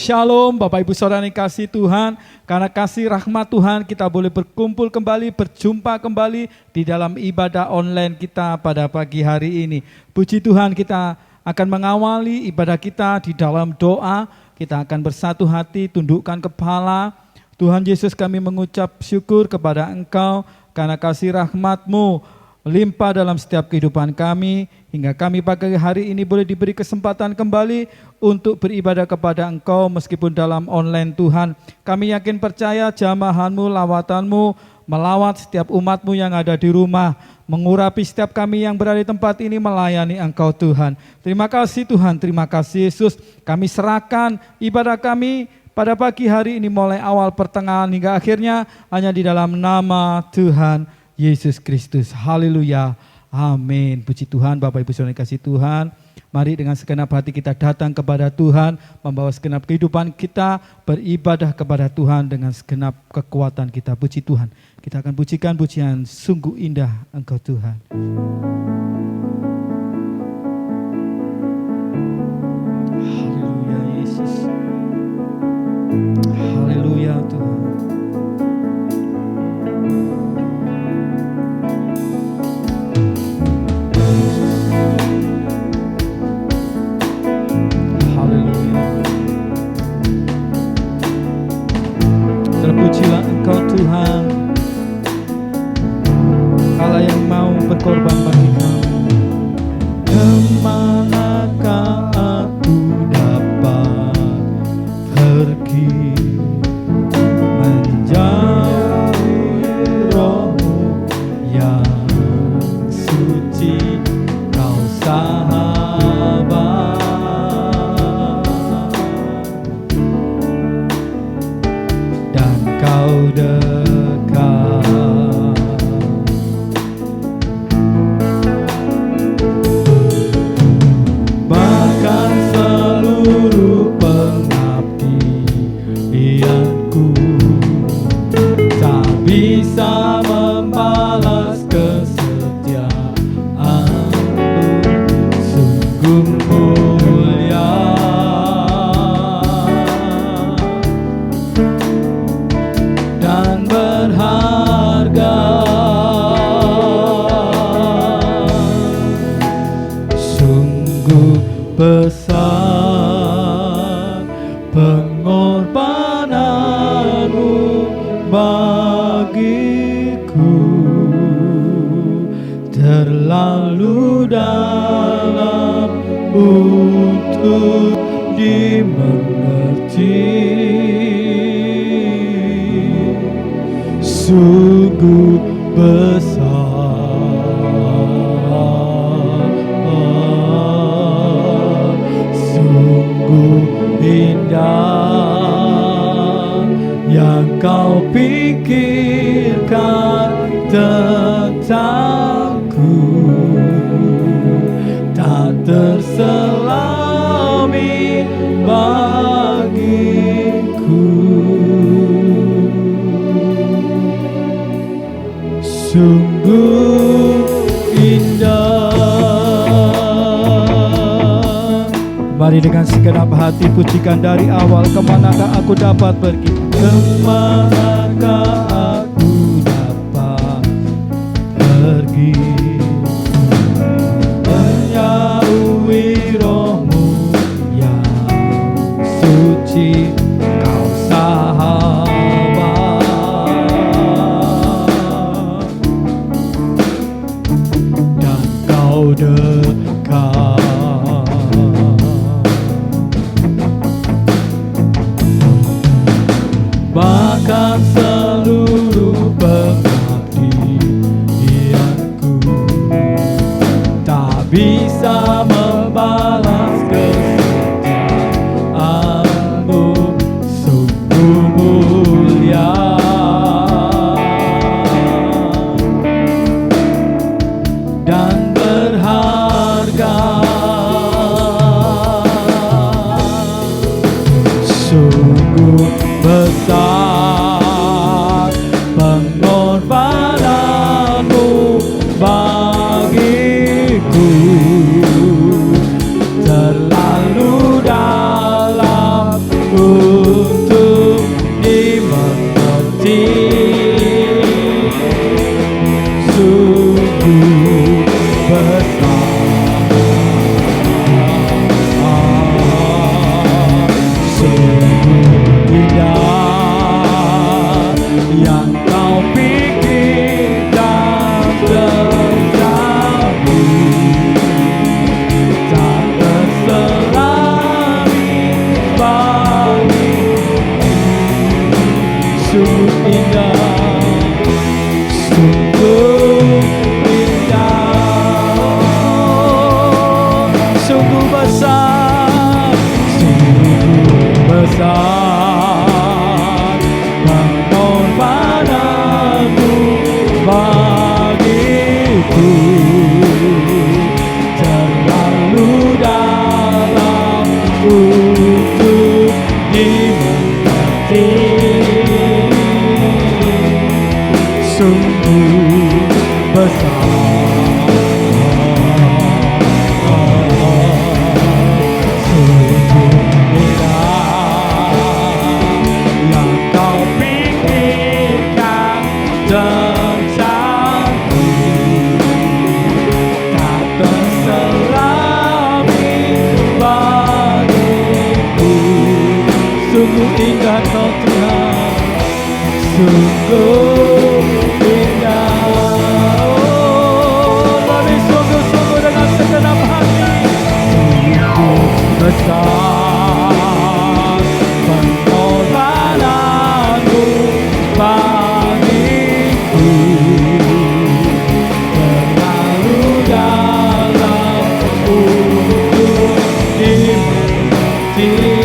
Shalom Bapak Ibu Saudara yang kasih Tuhan. Karena kasih rahmat Tuhan kita boleh berkumpul kembali, berjumpa kembali di dalam ibadah online kita pada pagi hari ini. Puji Tuhan, kita akan mengawali ibadah kita di dalam doa. Kita akan bersatu hati, tundukkan kepala. Tuhan Yesus, kami mengucap syukur kepada Engkau karena kasih rahmat-Mu melimpah dalam setiap kehidupan kami, hingga kami pagi hari ini boleh diberi kesempatan kembali untuk beribadah kepada Engkau meskipun dalam online Tuhan. Kami yakin percaya jamahan-Mu, lawatan-Mu melawat setiap umat-Mu yang ada di rumah, mengurapi setiap kami yang berada di tempat ini melayani Engkau Tuhan. Terima kasih Tuhan, terima kasih Yesus. Kami serahkan ibadah kami pada pagi hari ini mulai awal, pertengahan hingga akhirnya hanya di dalam nama Tuhan Yesus Kristus. Haleluya. Amin. Puji Tuhan. Bapak Ibu Saudara kasih Tuhan, mari dengan segenap hati kita datang kepada Tuhan, membawa segenap kehidupan kita, beribadah kepada Tuhan dengan segenap kekuatan kita. Puji Tuhan. Kita akan pujikan pujian sungguh indah Engkau Tuhan. Haleluya Yesus. Haleluya Tuhan. Terpujilah Engkau Tuhan, Allah yang mau berkorban bagi kami. Kemanakah aku dapat pergi menjauhi Roh-Mu yang suci, Kau sahabat. Kau dekat, bahkan seluruh pengabdianku tak bisa membalas kesetiaan-Mu, sungguh mulia. Berharga, sungguh besar pengorbanan-Mu bagiku, terlalu dalam untuk dimengerti. Sungguh besar, sungguh indah yang Kau pikirkan tentangku, tak terselami bagiku. Sungguh indah. Mari dengan segenap hati pujikan dari awal. Kemanakah aku dapat pergi? Kemanakah aku dapat pergi menjauhi Roh-Mu yang suci, Kau sahabat. Dekat, bahkan seluruh pengabdianku tak bisa membalas kesetiaan-Mu, sungguh mulia. Dan berharga, sungguh besar pengorbanan-Mu bagiku, terlalu dalam Sungguh indah Kau Tuhan, sungguh indah. Oh, kami sungguh-sungguh dengan segenap hati, sungguh besar pengorbananmu bagiku, terlalu dalam untuk dimengerti.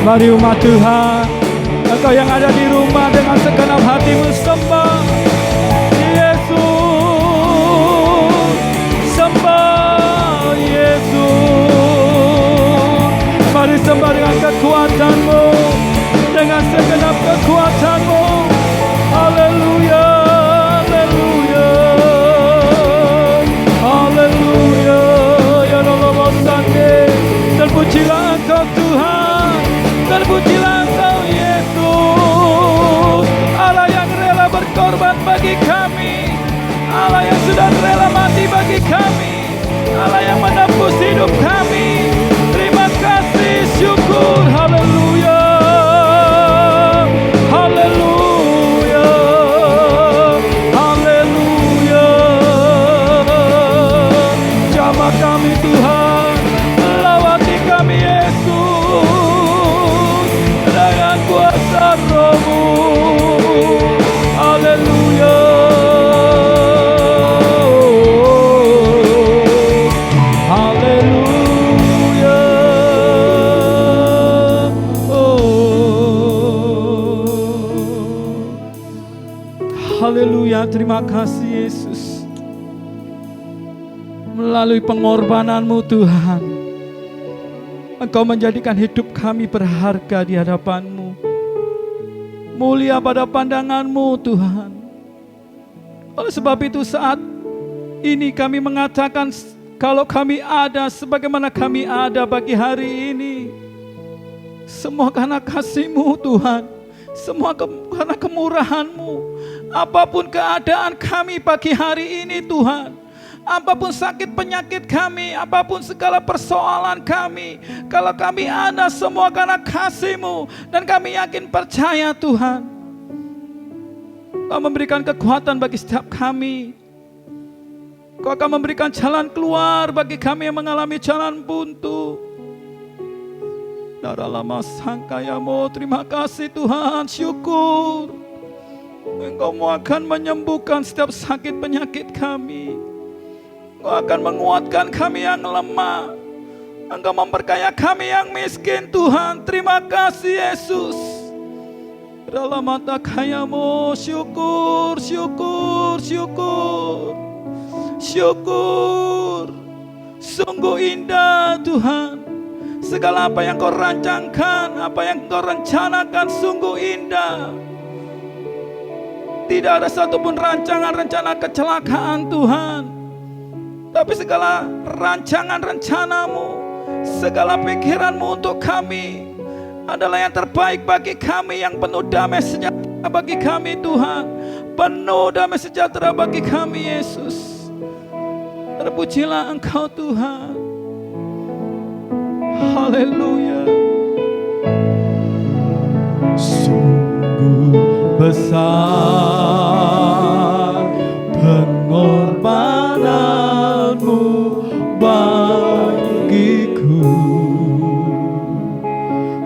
Mari umat Tuhan, engkau yang ada di rumah dengan segenap hatimu sembah Yesus, sembah Yesus. Mari sembah dengan kekuatanmu, dengan segenap kekuatanmu. Haleluya, haleluya, haleluya. Ya Allah, terpujilah engkau Tuhan, terpujilah engkau Yesus, Allah yang rela berkorban bagi kami, Allah yang sudah rela mati bagi kami, Allah yang menebus hidup kami. Terima kasih, syukur, haleluya, haleluya, haleluya. Jamah kami Tuhan, lawati kami Yesus dengan kuasa Roh-Mu. Haleluya, haleluya. Haleluya, terima kasih Yesus. Melalui pengorbanan-Mu Tuhan, Engkau menjadikan hidup kami berharga di hadapan-Mu, mulia pada pandangan-Mu Tuhan. Oleh sebab itu saat ini kami mengatakan kalau kami ada sebagaimana kami ada pagi hari ini, semua karena kasih-Mu Tuhan, semua karena kemurahan-Mu. Apapun keadaan kami pagi hari ini Tuhan, apapun sakit penyakit kami, apapun segala persoalan kami, kalau kami ada semua karena kasih-Mu. Dan kami yakin percaya Tuhan, Kau memberikan kekuatan bagi setiap kami Kau akan memberikan jalan keluar bagi kami yang mengalami jalan buntu. Darah lama sangkayamu, terima kasih Tuhan, syukur. Engkau akan menyembuhkan setiap sakit penyakit kami. Engkau akan menguatkan kami yang lemah. Engkau memperkaya kami yang miskin Tuhan. Terima kasih Yesus. Dalam mata kayamu, syukur, syukur, syukur. Syukur. Sungguh indah Tuhan. Segala apa yang kau rancangkan, apa yang kau rencanakan sungguh indah. Tidak ada satupun rancangan-rencana kecelakaan Tuhan. Tapi segala rancangan rencanamu, segala pikiranmu untuk kami adalah yang terbaik bagi kami, yang penuh damai sejahtera bagi kami Tuhan. Penuh damai sejahtera bagi kami Yesus. Terpujilah Engkau Tuhan. Haleluya. Sungguh besar pengorbananmu bagiku,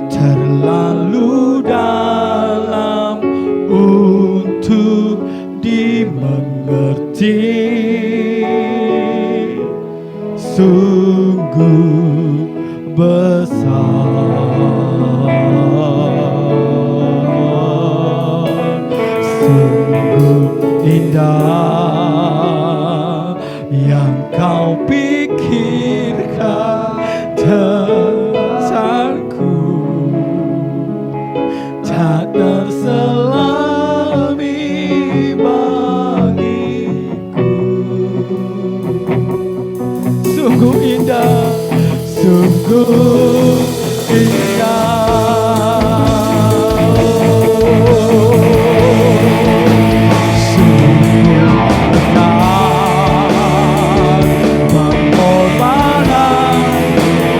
terlalu dalam untuk dimengerti. Sungguh besar, sungguh indah yang kau pikirkan tentangku, tak terselami bagiku. Sungguh indah, sungguh indah, sungguh besar pengorbanan.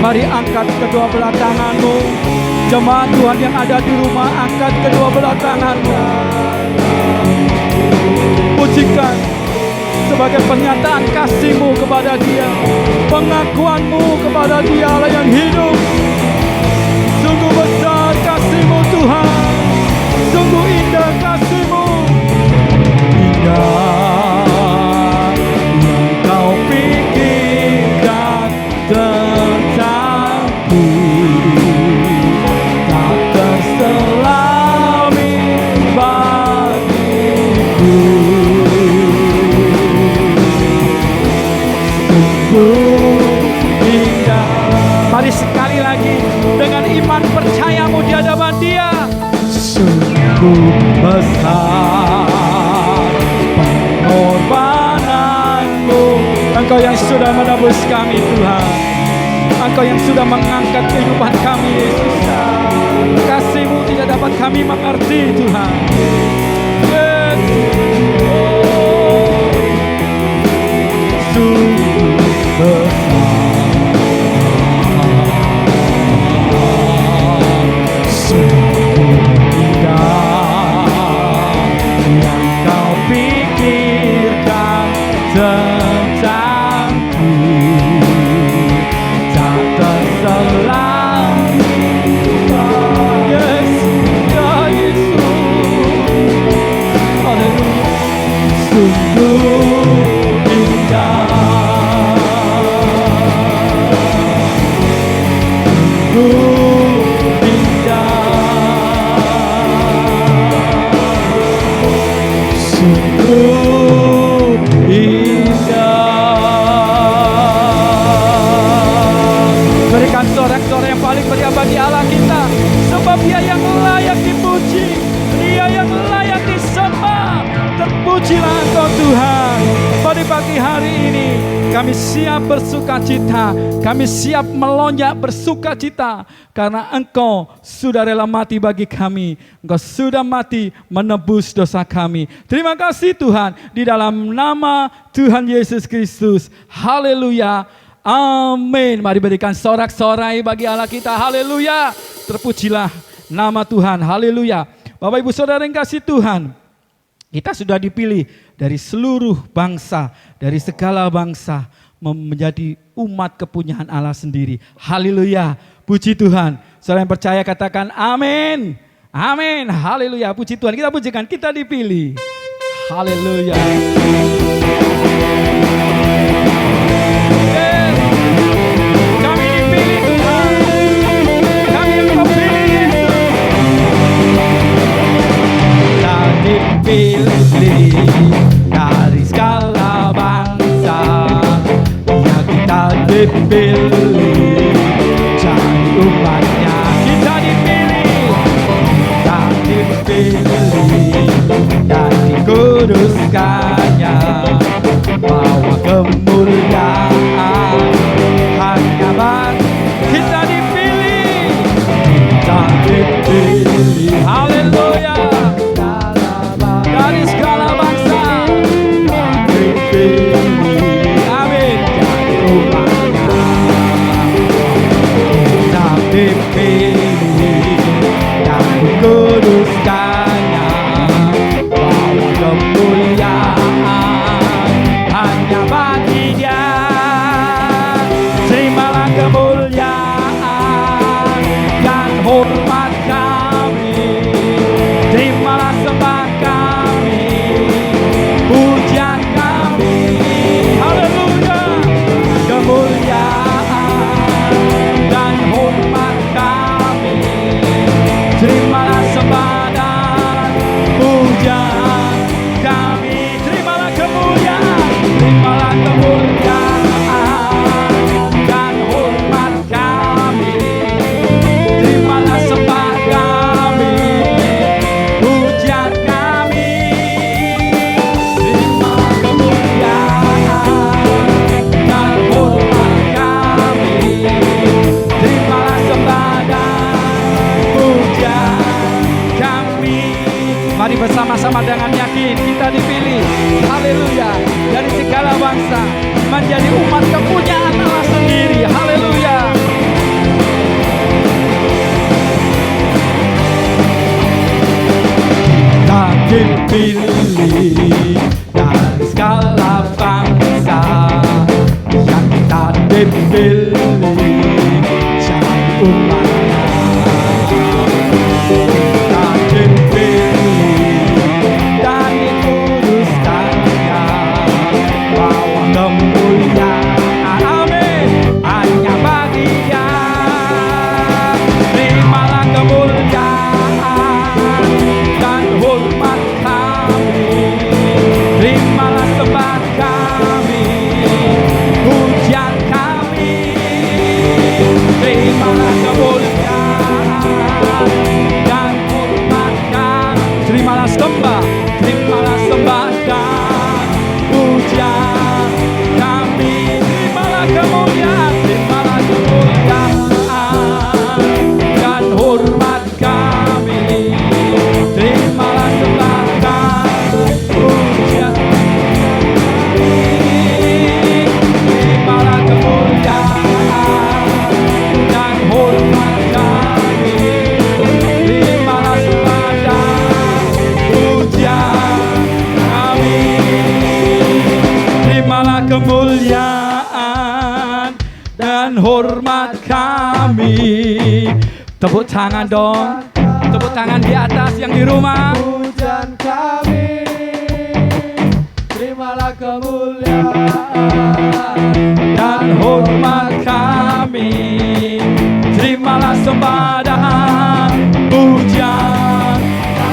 Mari angkat kedua belah tanganmu. Jemaat Tuhan yang ada di rumah, angkat kedua belah tanganmu. Pujikan sebagai pernyataan kasih-Mu kepada Dia, pengakuan-Mu kepada Dia Allah yang hidup. Sungguh besar kasih-Mu Tuhan, sungguh indah kasih-Mu. Indah yang kau pikirkan tentangku, tak terselami bagiku. Indah. Mari sekali lagi dengan iman percayamu di hadapan Dia. Sungguh besar pengorbananmu. Engkau yang sudah menebus kami Tuhan. Engkau yang sudah mengangkat kehidupan kami Yesus. Kasih-Mu tidak dapat kami mengerti Tuhan. Sungguh besar, sungguh indah yang kau pikirkan tentangku, tak terselami. Yesus, ya Yesus, haleluya. Sungguh indah, sungguh indah. Berikan sorak-sorai yang paling meriah bagi Allah kita, sebab Dia yang layak dipuji, Dia yang layak disembah. Terpujilah Engkau Tuhan. Pada pagi hari ini kami siap bersukacita, kami siap melonjak bersukacita, karena Engkau sudah rela mati bagi kami. Engkau sudah mati menebus dosa kami. Terima kasih Tuhan, di dalam nama Tuhan Yesus Kristus. Haleluya, amin. Mari berikan sorak-sorai bagi Allah kita. Haleluya, terpujilah nama Tuhan. Haleluya. Bapak Ibu Saudara yang kasih Tuhan, kita sudah dipilih dari seluruh bangsa, dari segala bangsa menjadi umat kepunyaan Allah sendiri. Haleluya, puji Tuhan. Saudara yang percaya katakan amin. Amin, haleluya, puji Tuhan. Kita pujikan, kita dipilih. Haleluya. Kami dipilih Tuhan. Kami yang Kau pilih Yesus. Kita dipilih dari segala bangsa. Ya kita dipilih jadi umatnya. Kita dipilih. Kita dipilih dan dikuduskannya, bawa kemuliaan hanya bagi kita dipilih. Kita dipilih, haleluya, dari segala bangsa. Kita dipilih, amin, jadi umatnya. Kita dipilih dan dikuduskannya, bawa kemuliaan hanya bagi Dia. Terimalah kemuliaan dan hormat kami, terimalah sembah kami, pujian kami, haleluya. Kemuliaan dan hormat kami, terimalah sembah dan pujian kami, terimalah kemuliaan, terimalah kemuliaan dan hormat kami, terimalah sembah kami, pujian kami, terimalah kemuliaan dan hormat kami, terimalah sembah dan pujian kami. Mari bersama-sama dengan yakin kita dipilih, haleluya, dari segala bangsa menjadi umat kepunyaan Allah sendiri, haleluya. Kita dipilih dari segala bangsa, yang kita dipilih jadi umatnya. Kita dipilih dan dikuduskannya, bawa kemuliaan, amin, hanya bagi Dia. Terimalah kemuliaan dan hormat kami, terimalah sembah kami, pujian kami, terimalah kemuliaan dan hormat kami, terimalah sembah dan pujian kami, terimalah kemuliaan dan hormat kami, terimalah sembah dan pujian kami, terimalah kemuliaan dan hormat kami, terimalah sembah dan pujian kami, terimalah kemuliaan dan hormat kami. Tepuk tangan dong, tepuk tangan di atas yang di rumah. Pujian kami, terimalah kemuliaan Dan hormat kami, terimalah sembah dan pujian.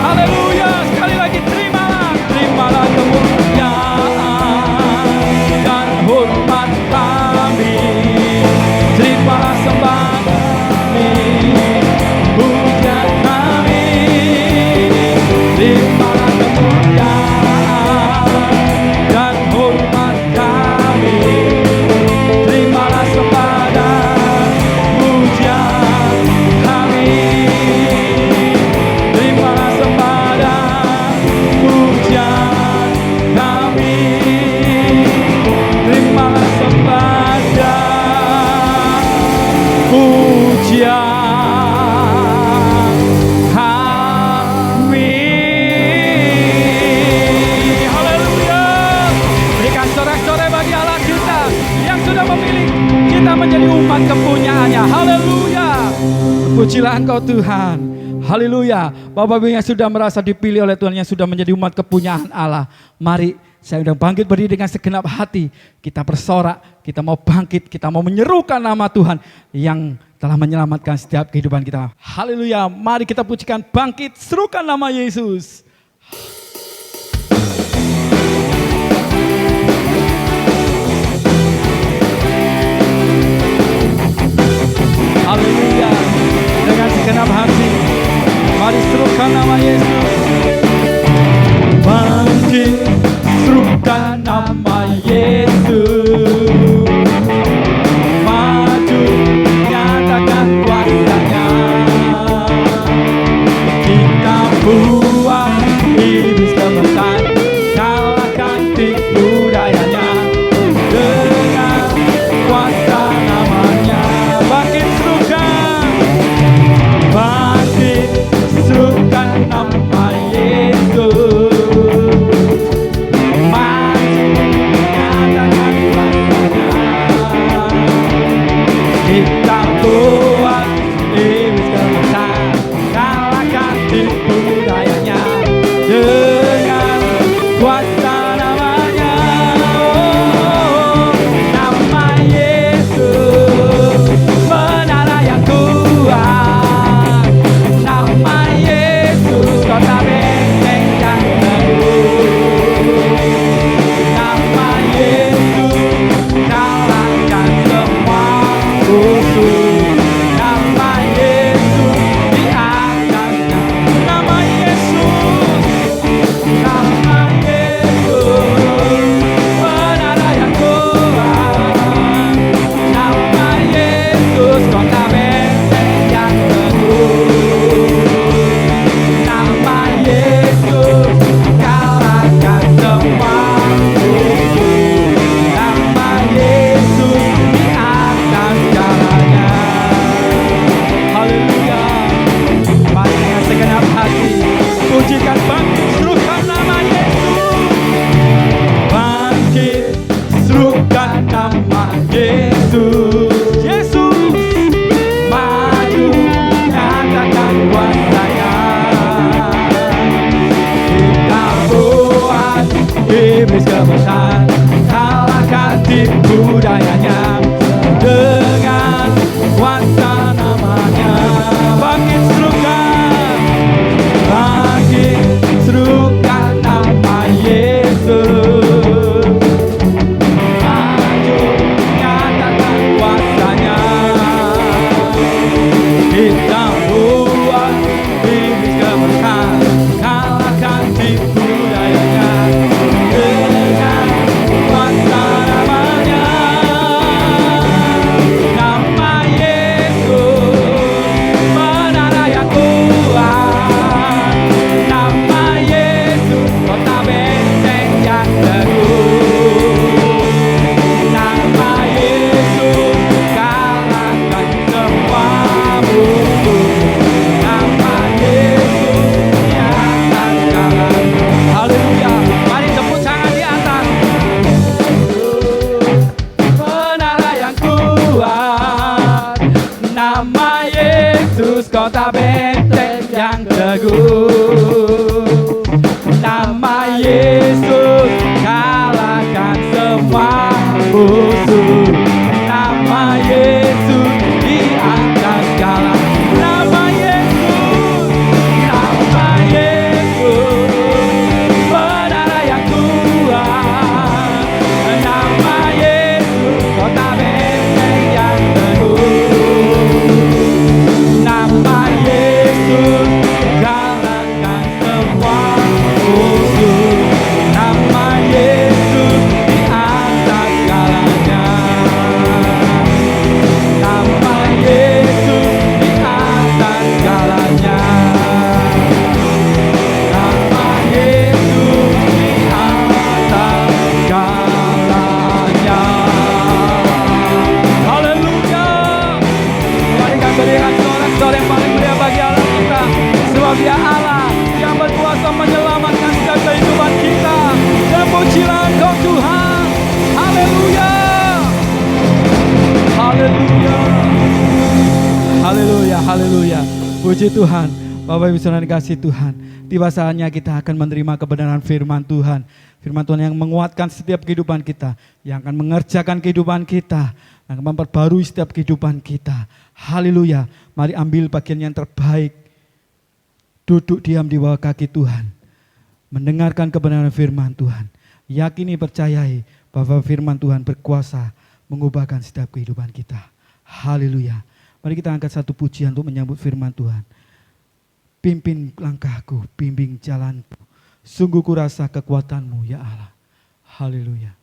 Haleluya, sekali lagi terimalah kemuliaan dan hormat kami, terimalah sembah kami, pujian kami, terimalah kemuliaan dan hormat kami, terimalah sembah dan pujian kami. kita menjadi umat kepunyaannya. Haleluya. Pujilah Engkau Tuhan. Haleluya. Bapak Ibu yang sudah merasa dipilih oleh Tuhan, yang sudah menjadi umat kepunyaan Allah, mari saya sudah bangkit berdiri dengan segenap hati. Kita bersorak, kita mau bangkit, kita mau menyerukan nama Tuhan yang telah menyelamatkan setiap kehidupan kita. Haleluya. Mari kita pujikan, bangkit, serukan nama Yesus. Haleluya. Dengan segenap hati, mari serukan nama Yesus. Bangkit, serukan nama Yesus. Maju, nyatakan kuasanya. Kita buang iblis kebesaran, kalahkan tipu dayanya dengan kuasa namanya. Bangkit, serukan. Bangkit, serukan nama Yesus. Maju, nyatakan kuasanya. Kita buat iblis kebesaran, kalahkan tipu dayanya dengan kuasa namanya. Oh, nama Yesus, menara yang kuat. Nama Yesus, kota benteng yang teguh. Nama Yesus, kalahkan semua musuh. Nama Yesus di atasnya. Nama Yesus, nama Yesus, menara yang kuat. Nama Yesus, kota benteng yang teguh. Nama Yesus, kalahkan semua musuh. Nama Yesus di atas segalanya. Haleluya. Mari dengan segenap hati pujikan, bangkit, serukan nama Yesus. Bangkit, serukan nama Yesus. Yesus, maju, nyatakan kuasanya. Kita buat iblis kebesaran, kalahkan tipu dayanya dengan kuasa namanya. Bangkit, serukan. Bangkit, serukan nama Yesus. Maju, nyatakan kuasanya. Kita buat iblis kebesaran, kalahkan tipu dayanya dengan kuasa namanya. Nama Yesus, menara yang kuat. Nama Yesus, kota benteng yang teguh. Nama Yesus, kalahkan semua musuh. Nama Yesus di atas jalan. Haleluya. Mari tepuk tangan di atas. Menara yang kuat. Nama Yesus, kota benteng yang teguh. Nama Yesus, kalahkan semua musuh. Nama Yesus di atas segala. Nama Yesus, nama Yesus, menara yang kuat. Nama Yesus, kota benteng yang teguh. Nama Yesus, kalahkan semua musuh. Nama Yesus di atas segalanya. Haleluya. Puji Tuhan. Bapak Ibu Saudara dikasih Tuhan. Tiba saatnya kita akan menerima kebenaran firman Tuhan. Firman Tuhan yang menguatkan setiap kehidupan kita. Yang akan mengerjakan kehidupan kita. Yang akan memperbarui setiap kehidupan kita. Haleluya. Mari ambil bagian yang terbaik. Duduk diam di bawah kaki Tuhan. Mendengarkan kebenaran firman Tuhan. Yakini, percayai bahwa firman Tuhan berkuasa mengubahkan setiap kehidupan kita. Haleluya. Mari kita angkat satu pujian untuk menyambut firman Tuhan. Pimpin langkahku, bimbing jalanku. Sungguh kurasa kekuatanmu ya Allah. Haleluya.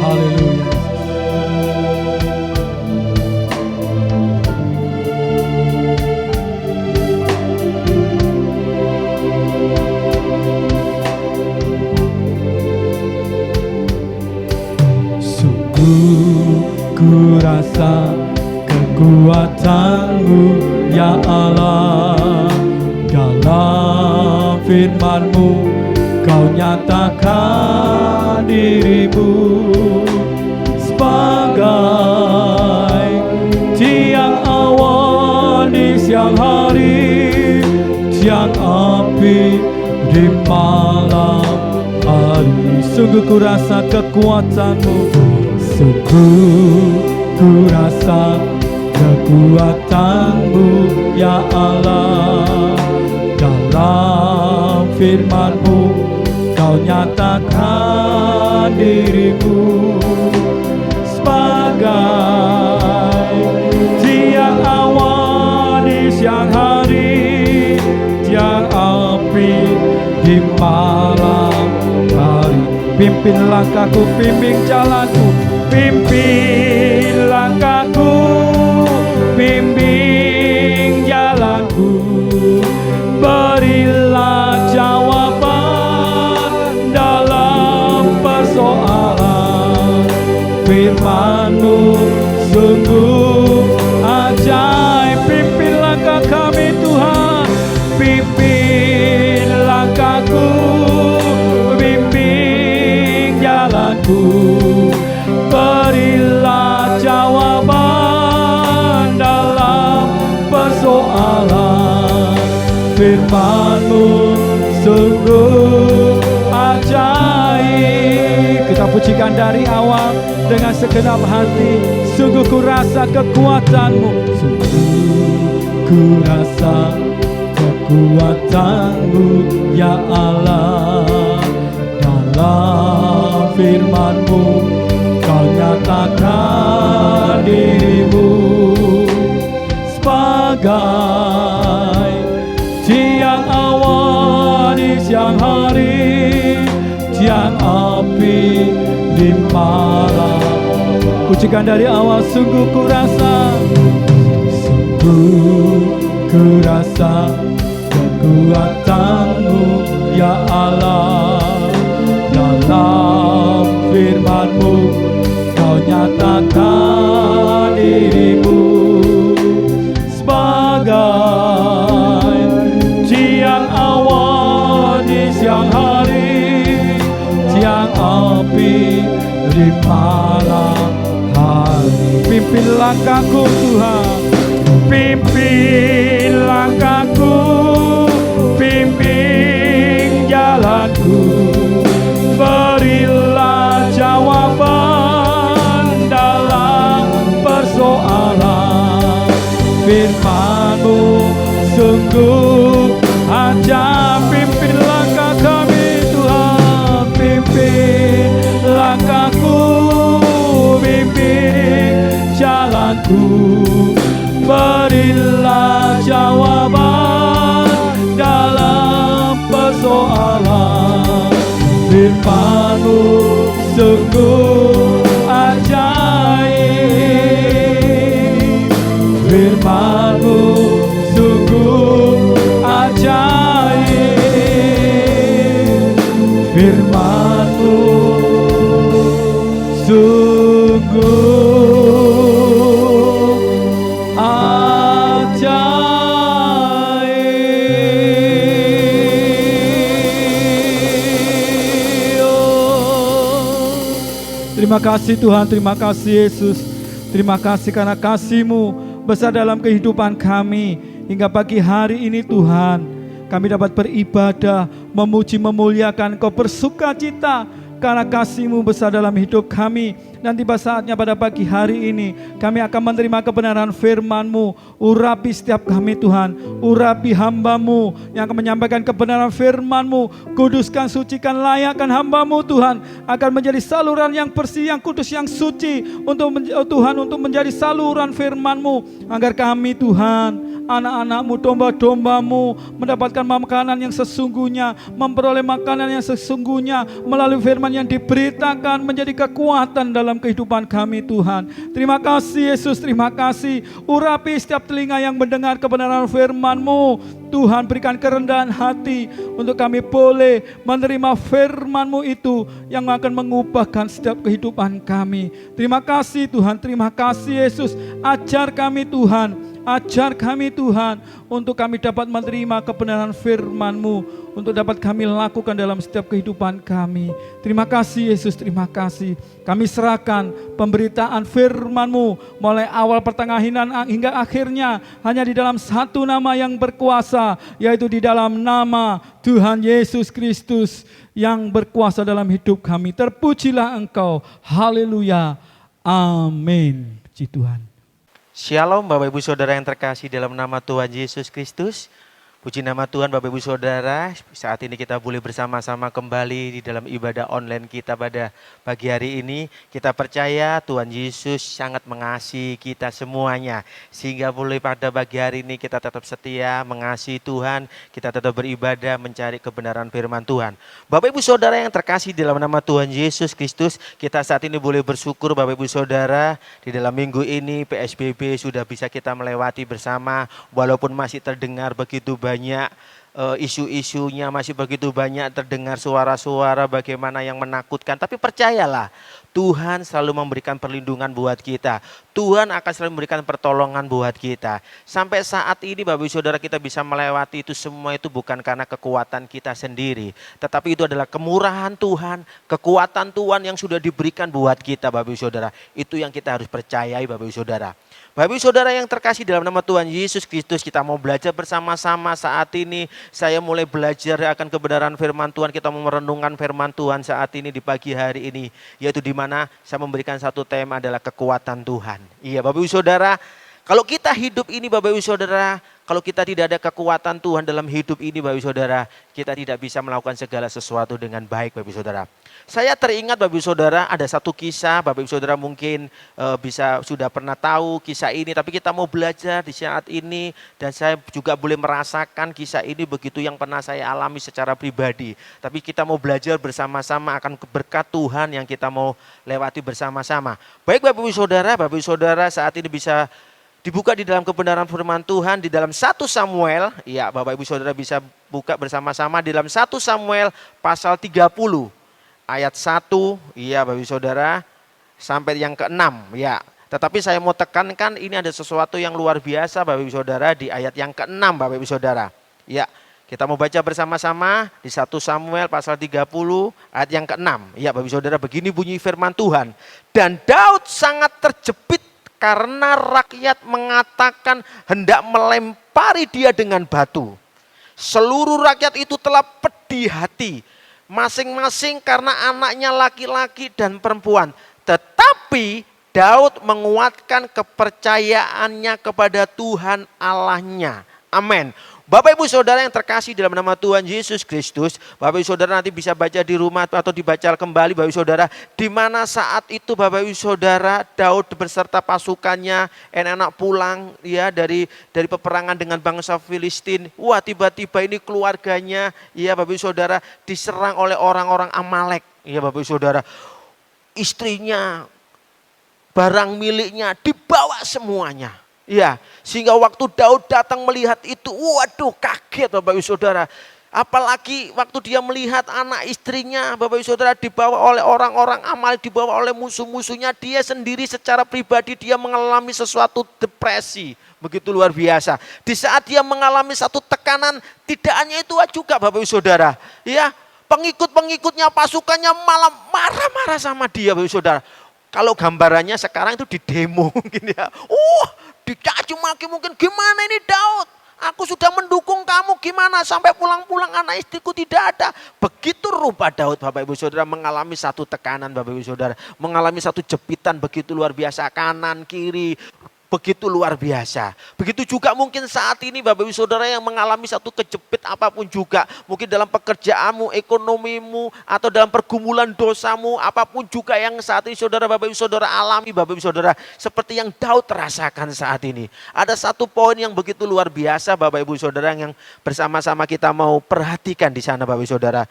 Haleluya. Ku rasa kekuatanmu ya Allah. Dalam firman-Mu Kau nyatakan dirimu sebagai tiang awan di siang hari, tiang api di malam hari. Sungguh ku rasa kekuatanmu, sungguh ku rasa kekuatanmu ya Allah. Dalam firman-Mu Kau nyatakan dirimu sebagai tiang awan di siang hari, tiang api di malam hari. Pimpin langkahku, bimbing jalanku, pimpin langkahku, bimbing jalanku. Berilah jawaban dalam persoalan. Firman-Mu sungguh ajaib. Pimpin langkah kami Tuhan, pimpin langkahku, bimbing jalanku. Berilah jawaban dalam persoalan. Firman-Mu sungguh ajaib. Kita pujikan dari awal dengan segenap hati. Sungguh ku rasa kekuatan-Mu, sungguh ku rasa kekuatan-Mu ya Allah. Dalam firman-Mu Kau nyatakan dirimu sebagai tiang awan di siang hari, tiang api di malam. Pujikan dari awal. Sungguh ku rasa, sungguh ku rasa kekuatan-Mu ya Allah. Dalam firman-Mu Kau nyatakan dirimu sebagai tiang awan di siang hari, tiang api di malam hari. Pimpin langkahku Tuhan, pimpin langkahku, bimbing jalanku. Berilah jawaban dalam persoalan. Firman-Mu sungguh ajaib. Pimpin langkah kami Tuhan, pimpin langkahku, bimbing jalanku. Berilah jawaban dalam persoalan. Firman-Mu sungguh ajaib. Firman-Mu sungguh ajaib. Firman-Mu sungguh Terima kasih Tuhan, terima kasih Yesus. Terima kasih karena kasih-Mu besar dalam kehidupan kami. Hingga pagi hari ini Tuhan, kami dapat beribadah, memuji, memuliakan Engkau, bersuka cita karena kasih-Mu besar dalam hidup kami. Dan tiba saatnya pada pagi hari ini kami akan menerima kebenaran firman-Mu. Urapi setiap kami Tuhan, urapi hamba-Mu yang akan menyampaikan kebenaran firman-Mu. Kuduskan, sucikan, layakkan hamba-Mu Tuhan, akan menjadi saluran yang bersih, yang kudus, yang suci untuk Tuhan, untuk menjadi saluran firman-Mu. Agar kami Tuhan, anak-anak-Mu, domba-domba-Mu mendapatkan makanan yang sesungguhnya, memperoleh makanan yang sesungguhnya melalui firman yang diberitakan, menjadi kekuatan dalam kehidupan kami Tuhan. Terima kasih Yesus, terima kasih. Urapi setiap telinga yang mendengar kebenaran firman-Mu. Tuhan, berikan kerendahan hati untuk kami boleh menerima firman-Mu itu yang akan mengubahkan setiap kehidupan kami. Terima kasih Tuhan, terima kasih Yesus. Ajar kami Tuhan, ajar kami Tuhan, untuk kami dapat menerima kebenaran firman-Mu, untuk dapat kami lakukan dalam setiap kehidupan kami. Terima kasih Yesus, terima kasih. Kami serahkan pemberitaan firman-Mu mulai awal, pertengahan hingga akhirnya hanya di dalam satu nama yang berkuasa, yaitu di dalam nama Tuhan Yesus Kristus yang berkuasa dalam hidup kami. Terpujilah Engkau. Haleluya. Amin. Puji Tuhan. Shalom Bapak Ibu Saudara yang terkasih dalam nama Tuhan Yesus Kristus. Puji nama Tuhan Bapak Ibu Saudara, saat ini kita boleh bersama-sama kembali di dalam ibadah online kita pada pagi hari ini. Kita percaya Tuhan Yesus sangat mengasihi kita semuanya. Sehingga boleh pada pagi hari ini kita tetap setia mengasihi Tuhan, kita tetap beribadah mencari kebenaran firman Tuhan. Bapak Ibu Saudara yang terkasih dalam nama Tuhan Yesus Kristus, kita saat ini boleh bersyukur Bapak Ibu Saudara, di dalam minggu ini PSBB sudah bisa kita melewati bersama, walaupun masih terdengar begitu banyak isu-isunya, masih begitu banyak terdengar suara-suara bagaimana yang menakutkan. Tapi percayalah, Tuhan selalu memberikan perlindungan buat kita. Tuhan akan selalu memberikan pertolongan buat kita. Sampai saat ini Bapak Ibu Saudara kita bisa melewati itu semua, itu bukan karena kekuatan kita sendiri. Tetapi itu adalah kemurahan Tuhan, kekuatan Tuhan yang sudah diberikan buat kita Bapak Ibu Saudara. Itu yang kita harus percayai Bapak Ibu Saudara. Bapak Ibu Saudara yang terkasih dalam nama Tuhan Yesus Kristus, kita mau belajar bersama-sama saat ini. Saya mulai belajar akan kebenaran firman Tuhan, kita mau merenungkan firman Tuhan saat ini di pagi hari ini. Yaitu di mana saya memberikan satu tema adalah kekuatan Tuhan. Iya Bapak Ibu Saudara, kalau kita hidup ini Bapak Ibu Saudara, kalau kita tidak ada kekuatan Tuhan dalam hidup ini Bapak Ibu Saudara, kita tidak bisa melakukan segala sesuatu dengan baik Bapak Ibu Saudara. Saya teringat Bapak Ibu Saudara, ada satu kisah, Bapak Ibu Saudara mungkin sudah pernah tahu kisah ini, tapi kita mau belajar di saat ini, dan saya juga boleh merasakan kisah ini begitu yang pernah saya alami secara pribadi. Tapi kita mau belajar bersama-sama akan berkat Tuhan yang kita mau lewati bersama-sama. Baik Bapak Ibu Saudara saat ini bisa dibuka di dalam kebenaran firman Tuhan di dalam 1 Samuel. Ya, Bapak Ibu Saudara bisa buka bersama-sama di dalam 1 Samuel pasal 30 ayat 1. Iya, Bapak Ibu Saudara, sampai yang ke-6. Ya, tetapi saya mau tekankan ini ada sesuatu yang luar biasa Bapak Ibu Saudara di ayat yang ke-6 Bapak Ibu Saudara. Ya, kita mau baca bersama-sama di 1 Samuel pasal 30 ayat yang ke-6. Ya, Bapak Ibu Saudara, begini bunyi firman Tuhan. Dan Daud sangat terjepit karena rakyat mengatakan hendak melempari dia dengan batu. Seluruh rakyat itu telah pedih hati, masing-masing karena anaknya laki-laki dan perempuan. Tetapi Daud menguatkan kepercayaannya kepada Tuhan Allahnya. Amin. Bapak Ibu Saudara yang terkasih dalam nama Tuhan Yesus Kristus, Bapak Ibu Saudara nanti bisa baca di rumah atau dibaca kembali Bapak Ibu Saudara, di mana saat itu Bapak Ibu Saudara Daud beserta pasukannya enak-enak pulang ya dari peperangan dengan bangsa Filistin. Wah, tiba-tiba ini keluarganya ya Bapak Ibu Saudara diserang oleh orang-orang Amalek. Ya Bapak Ibu Saudara, istrinya, barang miliknya dibawa semuanya. Ya, sehingga waktu Daud datang melihat itu, waduh kaget Bapak Ibu Saudara. Apalagi waktu dia melihat anak istrinya Bapak Ibu Saudara dibawa oleh orang-orang Amalek, dibawa oleh musuh-musuhnya, dia sendiri secara pribadi dia mengalami sesuatu depresi. Begitu luar biasa. Di saat dia mengalami satu tekanan, tidak hanya itu juga Bapak Ibu Saudara. Ya, Pengikut-pengikutnya, pasukannya malah marah-marah sama dia, Bapak Ibu Saudara. Kalau gambarannya sekarang itu di demo mungkin ya. Dicaci maki mungkin, gimana ini Daud? Aku sudah mendukung kamu, gimana sampai pulang-pulang anak istriku tidak ada. Begitu rupa Daud, Bapak Ibu Saudara, mengalami satu tekanan, Bapak Ibu Saudara. Mengalami satu jepitan begitu luar biasa, kanan kiri. Begitu luar biasa. Begitu juga mungkin saat ini Bapak Ibu Saudara yang mengalami satu kejepit apapun juga. Mungkin dalam pekerjaanmu, ekonomimu, atau dalam pergumulan dosamu. Apapun juga yang saat ini Saudara Bapak Ibu Saudara alami, Bapak Ibu Saudara. Seperti yang Daud rasakan saat ini. Ada satu poin yang begitu luar biasa Bapak Ibu Saudara yang bersama-sama kita mau perhatikan di sana Bapak Ibu Saudara.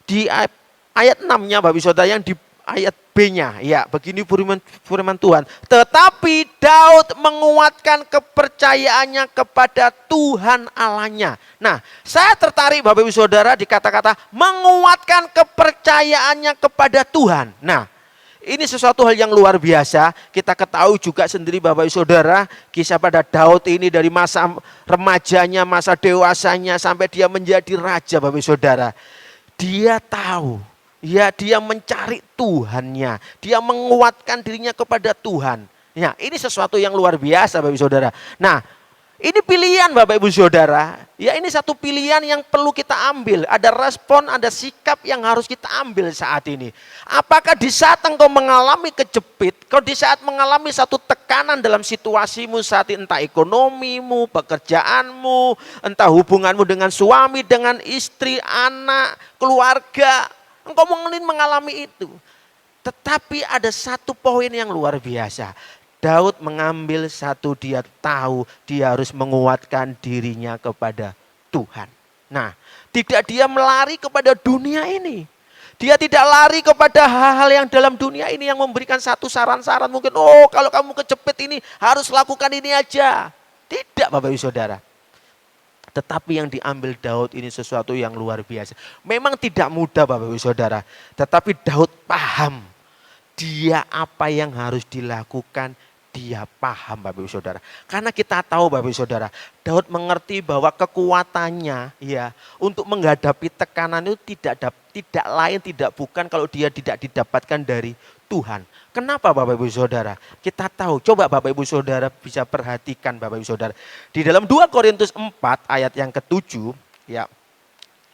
Di ayat 6-nya Bapak Ibu Saudara yang di ayat B-nya, ya begini firman Tuhan. Tetapi Daud menguatkan kepercayaannya kepada Tuhan Allahnya. Nah, saya tertarik Bapak Ibu Saudara di kata-kata menguatkan kepercayaannya kepada Tuhan. Nah, ini sesuatu hal yang luar biasa. Kita ketahui juga sendiri Bapak Ibu Saudara, kisah pada Daud ini dari masa remajanya, masa dewasanya sampai dia menjadi raja Bapak Ibu Saudara. Dia tahu, ya, dia mencari Tuhannya. Dia menguatkan dirinya kepada Tuhan. Ya, ini sesuatu yang luar biasa Bapak Ibu Saudara. Nah, ini pilihan Bapak Ibu Saudara. Ya, ini satu pilihan yang perlu kita ambil. Ada respon, ada sikap yang harus kita ambil saat ini. Apakah di saat engkau mengalami kejepit, kau di saat mengalami satu tekanan dalam situasimu saat ini, entah ekonomimu, pekerjaanmu, entah hubunganmu dengan suami, dengan istri, anak, keluarga, engkau mungkin mengalami itu. Tetapi ada satu poin yang luar biasa. Daud mengambil satu, dia tahu dia harus menguatkan dirinya kepada Tuhan. Nah, tidak dia melari kepada dunia ini. Dia tidak lari kepada hal-hal yang dalam dunia ini yang memberikan satu saran-saran. Mungkin, kalau kamu kejepit ini harus lakukan ini aja. Tidak Bapak Ibu Saudara. Tetapi yang diambil Daud ini sesuatu yang luar biasa. Memang tidak mudah Bapak Ibu Saudara. Tetapi Daud paham. Dia apa yang harus dilakukan, dia paham Bapak Ibu Saudara. Karena kita tahu Bapak Ibu Saudara, Daud mengerti bahwa kekuatannya ya untuk menghadapi tekanan itu tidak lain tidak bukan kalau dia tidak didapatkan dari Tuhan. Kenapa Bapak Ibu Saudara? Kita tahu, coba Bapak Ibu Saudara bisa perhatikan Bapak Ibu Saudara. Di dalam 2 Korintus 4 ayat yang ke-7 ya.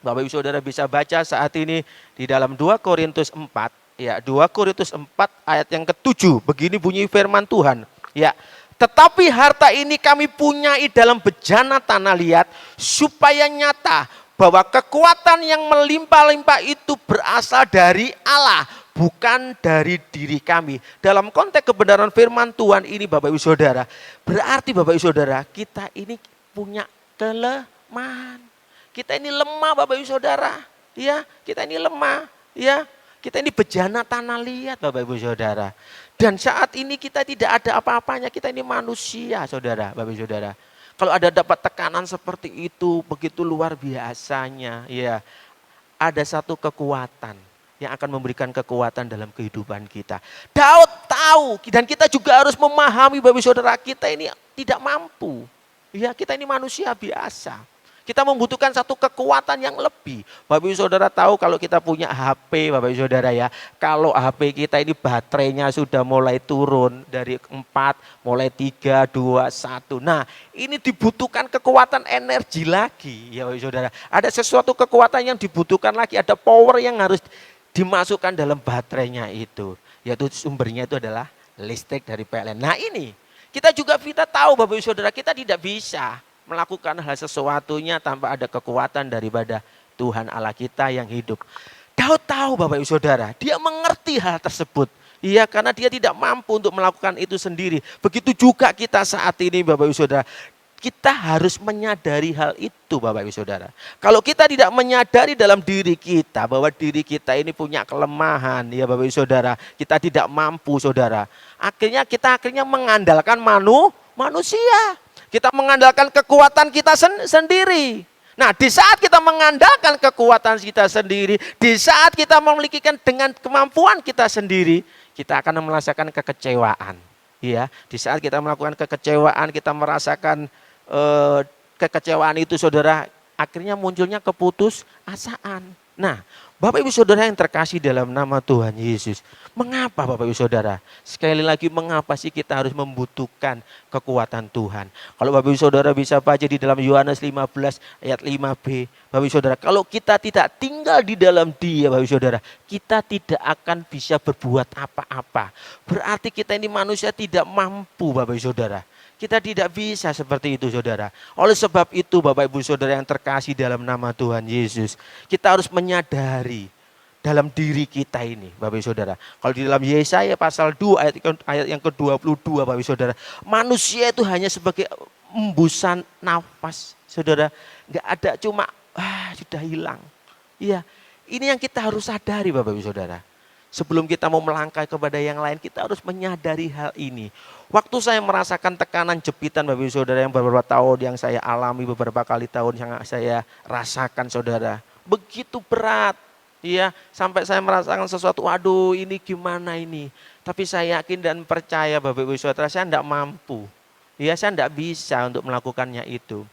Bapak Ibu Saudara bisa baca saat ini di dalam 2 Korintus 4 ya, 2 Korintus 4 ayat yang ke-7. Begini bunyi firman Tuhan. Ya, tetapi harta ini kami punyai dalam bejana tanah liat supaya nyata bahwa kekuatan yang melimpah-limpah itu berasal dari Allah, bukan dari diri kami. Dalam konteks kebenaran firman Tuhan ini Bapak Ibu Saudara, berarti Bapak Ibu Saudara, kita ini punya kelemahan. Kita ini lemah Bapak Ibu Saudara. Ya, kita ini lemah, ya. Kita ini bejana tanah liat Bapak Ibu Saudara. Dan saat ini kita tidak ada apa-apanya, kita ini manusia Saudara, Bapak Ibu Saudara. Kalau ada dapat tekanan seperti itu, begitu luar biasanya, ya. Ada satu kekuatan yang akan memberikan kekuatan dalam kehidupan kita. Daud tahu dan kita juga harus memahami Bapak Ibu Saudara, kita ini tidak mampu. Ya, kita ini manusia biasa. Kita membutuhkan satu kekuatan yang lebih. Bapak Ibu Saudara tahu kalau kita punya HP, Bapak Ibu Saudara ya. Kalau HP kita ini baterainya sudah mulai turun dari 4, mulai 3, 2, 1. Nah, ini dibutuhkan kekuatan energi lagi ya Bapak Ibu Saudara. Ada sesuatu kekuatan yang dibutuhkan lagi, ada power yang harus dimasukkan dalam baterainya itu. Yaitu sumbernya itu adalah listrik dari PLN. Nah ini, kita juga tahu Bapak Ibu Saudara, kita tidak bisa melakukan hal sesuatunya tanpa ada kekuatan daripada Tuhan Allah kita yang hidup. Daud tahu Bapak Ibu Saudara, dia mengerti hal tersebut. Iya, karena dia tidak mampu untuk melakukan itu sendiri. Begitu juga kita saat ini Bapak Ibu Saudara. Kita harus menyadari hal itu Bapak Ibu Saudara. Kalau kita tidak menyadari dalam diri kita bahwa diri kita ini punya kelemahan ya Bapak Ibu Saudara. Kita tidak mampu Saudara. Akhirnya kita mengandalkan manusia. Kita mengandalkan kekuatan kita sendiri. Nah, di saat kita mengandalkan kekuatan kita sendiri, di saat kita memiliki dengan kemampuan kita sendiri, kita akan merasakan kekecewaan. Ya, di saat kita melakukan kekecewaan, kita merasakan kekecewaan itu Saudara, akhirnya munculnya keputusasaan. Nah, Bapak Ibu Saudara yang terkasih dalam nama Tuhan Yesus. Mengapa Bapak Ibu Saudara? Sekali lagi mengapa sih kita harus membutuhkan kekuatan Tuhan? Kalau Bapak Ibu Saudara bisa baca di dalam Yohanes 15 ayat 5b. Bapak Ibu Saudara, kalau kita tidak tinggal di dalam Dia Bapak Ibu Saudara, kita tidak akan bisa berbuat apa-apa. Berarti kita ini manusia tidak mampu Bapak Ibu Saudara. Kita tidak bisa seperti itu saudara. Oleh sebab itu Bapak Ibu Saudara yang terkasih dalam nama Tuhan Yesus. Kita harus menyadari dalam diri kita ini Bapak Ibu Saudara. Kalau di dalam Yesaya pasal 2 ayat yang ke-22 Bapak Ibu Saudara. Manusia itu hanya sebagai embusan nafas saudara. Enggak ada, cuma sudah hilang. Iya, ini yang kita harus sadari Bapak Ibu Saudara. Sebelum kita mau melangkah kepada yang lain, kita harus menyadari hal ini. Waktu saya merasakan tekanan jepitan Bapak Ibu Saudara yang beberapa tahun yang saya alami, beberapa kali tahun yang saya rasakan saudara. Begitu berat. Ya, sampai saya merasakan sesuatu, aduh ini gimana ini. Tapi saya yakin dan percaya Bapak Ibu Saudara, saya tidak mampu. Ya, saya tidak bisa untuk melakukannya itu.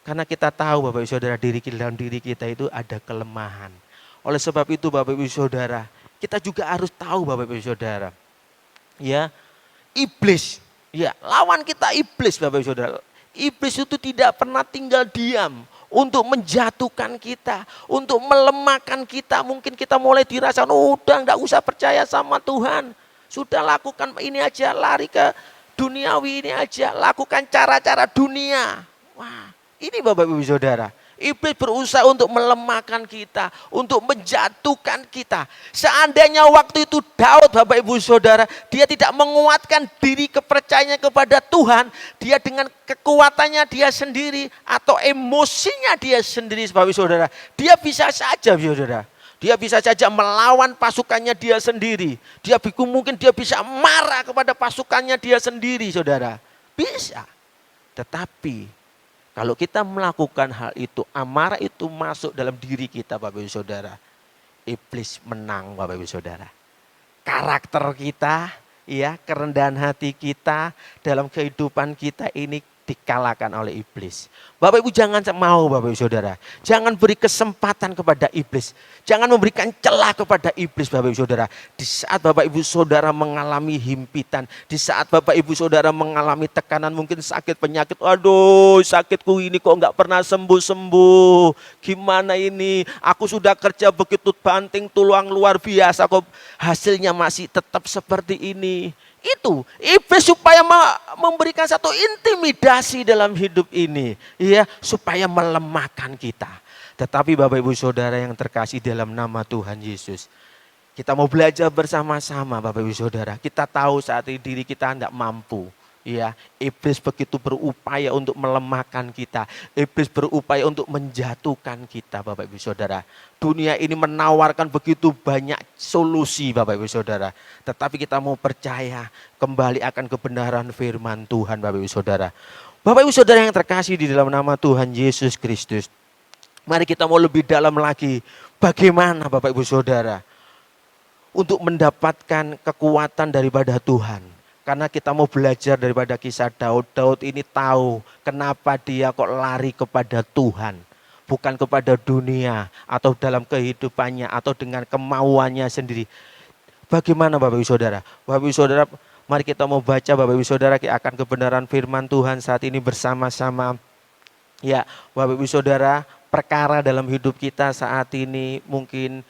Karena kita tahu Bapak Ibu Saudara, dalam diri kita itu ada kelemahan. Oleh sebab itu Bapak Ibu Saudara, kita juga harus tahu Bapak Ibu Saudara. Ya, iblis. Ya, lawan kita iblis Bapak Ibu Saudara. Iblis itu tidak pernah tinggal diam untuk menjatuhkan kita, untuk melemahkan kita. Mungkin kita mulai dirasa, udah enggak usah percaya sama Tuhan. Sudah lakukan ini aja, lari ke duniawi ini aja, lakukan cara-cara dunia. Wah, ini Bapak Ibu Saudara. Iblis berusaha untuk melemahkan kita, untuk menjatuhkan kita. Seandainya waktu itu Daud Bapak Ibu Saudara, dia tidak menguatkan diri kepercayaannya kepada Tuhan, dia dengan kekuatannya dia sendiri atau emosinya dia sendiri Bapak Ibu Saudara, dia bisa saja Saudara. Dia bisa saja melawan pasukannya dia sendiri. Mungkin dia bisa marah kepada pasukannya dia sendiri Saudara. Bisa. Tetapi kalau kita melakukan hal itu, amarah itu masuk dalam diri kita Bapak Ibu Saudara. Iblis menang Bapak Ibu Saudara. Karakter kita, ya, kerendahan hati kita dalam kehidupan kita ini dikalahkan oleh iblis. Bapak Ibu jangan mau Bapak Ibu Saudara. Jangan beri kesempatan kepada iblis. Jangan memberikan celah kepada iblis Bapak Ibu Saudara. Di saat Bapak Ibu Saudara mengalami himpitan. Di saat Bapak Ibu Saudara mengalami tekanan, mungkin sakit penyakit. Aduh sakitku ini kok enggak pernah sembuh-sembuh. Gimana ini? Aku sudah kerja begitu banting tulang luar biasa kok hasilnya masih tetap seperti ini. Itu iblis supaya memberikan satu intimidasi dalam hidup ini, ya, supaya melemahkan kita. Tetapi Bapak Ibu Saudara yang terkasih dalam nama Tuhan Yesus, kita mau belajar bersama-sama Bapak Ibu Saudara. Kita tahu saat ini diri kita tidak mampu. Ya, iblis begitu berupaya untuk melemahkan kita. Iblis berupaya untuk menjatuhkan kita Bapak Ibu Saudara. Dunia ini menawarkan begitu banyak solusi Bapak Ibu Saudara. Tetapi kita mau percaya kembali akan kebenaran firman Tuhan Bapak Ibu Saudara. Bapak Ibu Saudara yang terkasih di dalam nama Tuhan Yesus Kristus. Mari kita mau lebih dalam lagi. Bagaimana Bapak Ibu Saudara untuk mendapatkan kekuatan daripada Tuhan. Karena kita mau belajar daripada kisah Daud. Daud ini tahu kenapa dia kok lari kepada Tuhan. Bukan kepada dunia atau dalam kehidupannya atau dengan kemauannya sendiri. Bagaimana Bapak Ibu Saudara? Bapak Ibu Saudara, mari kita mau baca Bapak Ibu Saudara akan kebenaran firman Tuhan saat ini bersama-sama. Ya, Bapak Ibu Saudara, perkara dalam hidup kita saat ini mungkin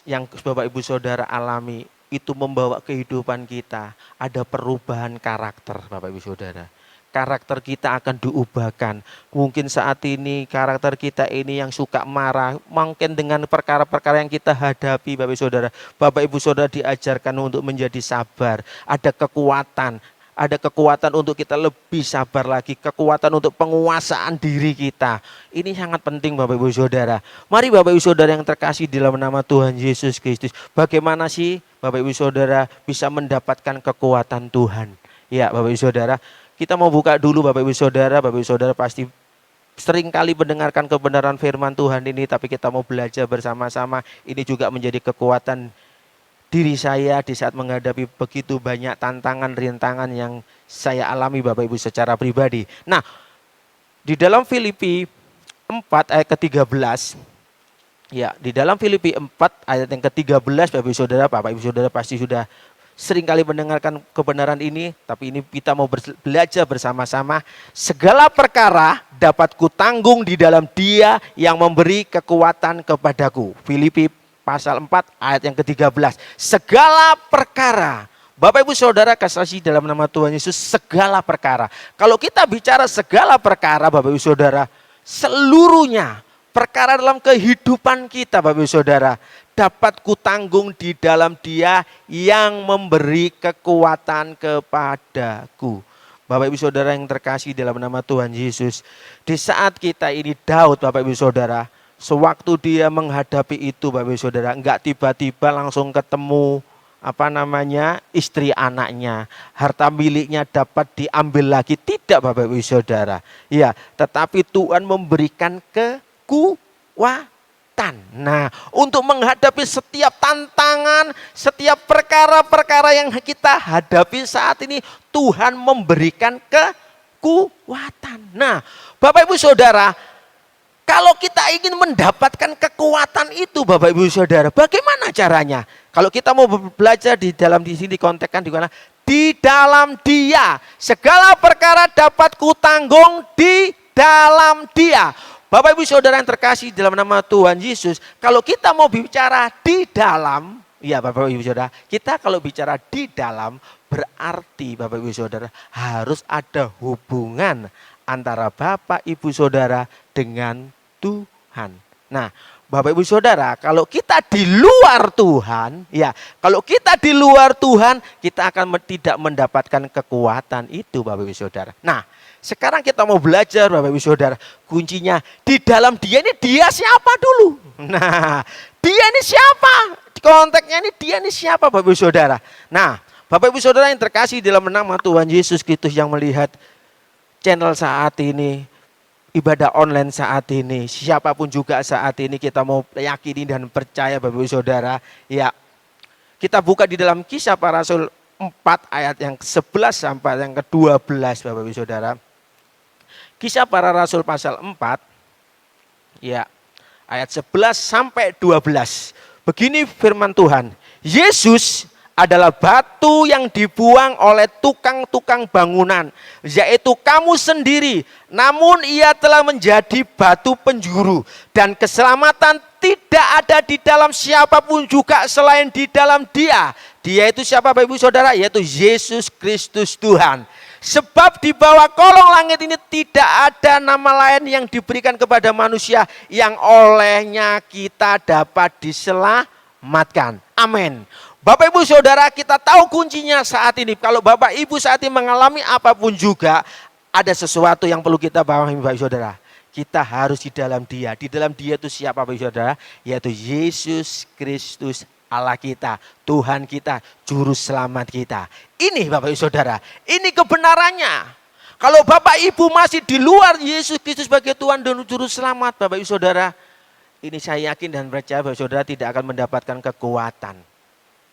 yang Bapak Ibu Saudara alami itu membawa kehidupan kita ada perubahan karakter Bapak Ibu Saudara. Karakter kita akan diubahkan. Mungkin saat ini karakter kita ini yang suka marah, mungkin dengan perkara-perkara yang kita hadapi Bapak Ibu Saudara. Bapak Ibu Saudara diajarkan untuk menjadi sabar. Ada kekuatan. Ada kekuatan untuk kita lebih sabar lagi. Kekuatan untuk penguasaan diri kita. Ini sangat penting Bapak Ibu Saudara. Mari Bapak Ibu Saudara yang terkasih di dalam nama Tuhan Yesus Kristus. Bagaimana sih Bapak Ibu Saudara bisa mendapatkan kekuatan Tuhan? Ya Bapak Ibu Saudara, kita mau buka dulu Bapak Ibu Saudara. Bapak Ibu Saudara pasti sering kali mendengarkan kebenaran firman Tuhan ini. Tapi kita mau belajar bersama-sama. Ini juga menjadi kekuatan diri saya di saat menghadapi begitu banyak tantangan, rintangan yang saya alami Bapak Ibu secara pribadi. Nah, di dalam Filipi 4 ayat ke-13, Ya, di dalam Filipi 4 ayat yang ke-13 Bapak Ibu Saudara pasti sudah sering kali mendengarkan kebenaran ini, tapi ini kita mau belajar bersama-sama. Segala perkara dapat kutanggung di dalam Dia yang memberi kekuatan kepadaku. Filipi pasal 4 ayat yang ke-13. Segala perkara. Bapak Ibu Saudara kasih dalam nama Tuhan Yesus, segala perkara. Kalau kita bicara segala perkara Bapak Ibu Saudara, seluruhnya perkara dalam kehidupan kita Bapak Ibu Saudara dapat kutanggung di dalam Dia yang memberi kekuatan kepadaku. Bapak Ibu Saudara yang terkasih dalam nama Tuhan Yesus, di saat kita ini Daud Bapak Ibu Saudara, sewaktu dia menghadapi itu Bapak Ibu Saudara, enggak tiba-tiba langsung ketemu istri anaknya, harta miliknya dapat diambil lagi, tidak Bapak Ibu Saudara. Ya, tetapi Tuhan memberikan kekuatan. Nah, untuk menghadapi setiap tantangan, setiap perkara-perkara yang kita hadapi saat ini, Tuhan memberikan kekuatan. Nah, Bapak Ibu Saudara, kalau kita ingin mendapatkan kekuatan itu Bapak Ibu Saudara, bagaimana caranya? Kalau kita mau belajar di sini kontekskan di mana? Di dalam Dia. Segala perkara dapat kutanggung di dalam Dia. Bapak Ibu Saudara yang terkasih dalam nama Tuhan Yesus, kalau kita mau bicara di dalam, ya Bapak Ibu Saudara, kita kalau bicara di dalam berarti Bapak Ibu Saudara harus ada hubungan antara Bapak Ibu Saudara dengan Tuhan. Nah, Bapak Ibu Saudara, kalau kita di luar Tuhan, ya, kalau kita di luar Tuhan, kita akan tidak mendapatkan kekuatan itu Bapak Ibu Saudara. Nah, sekarang kita mau belajar Bapak Ibu Saudara, kuncinya di dalam Dia ini, Dia siapa dulu? Nah, Dia ini siapa? Konteksnya ini Dia ini siapa Bapak Ibu Saudara? Nah, Bapak Ibu Saudara yang terkasih dalam nama Tuhan Yesus Kristus yang melihat channel saat ini, ibadah online saat ini, siapapun juga saat ini, kita mau yakini dan percaya Bapak Ibu Saudara, ya, kita buka di dalam Kisah Para Rasul 4 ayat yang 11 sampai yang ke-12 Bapak Ibu Saudara. Kisah Para Rasul pasal 4, ya, ayat 11 sampai 12. Begini firman Tuhan, Yesus adalah batu yang dibuang oleh tukang-tukang bangunan, yaitu kamu sendiri. Namun ia telah menjadi batu penjuru, dan keselamatan tidak ada di dalam siapapun juga selain di dalam Dia. Dia itu siapa Bapak Ibu Saudara? Yaitu Yesus Kristus Tuhan. Sebab di bawah kolong langit ini tidak ada nama lain yang diberikan kepada manusia yang olehnya kita dapat diselamatkan. Amin. Bapak Ibu Saudara, kita tahu kuncinya saat ini. Kalau Bapak Ibu saat ini mengalami apapun juga, ada sesuatu yang perlu kita pahami Bapak Ibu Saudara. Kita harus di dalam Dia. Di dalam Dia itu siapa Bapak Ibu Saudara? Yaitu Yesus Kristus Allah kita, Tuhan kita, Juru Selamat kita. Ini Bapak Ibu Saudara, ini kebenarannya. Kalau Bapak Ibu masih di luar Yesus Kristus sebagai Tuhan dan Juru Selamat Bapak Ibu Saudara, ini saya yakin dan percaya Bapak Ibu Saudara tidak akan mendapatkan kekuatan.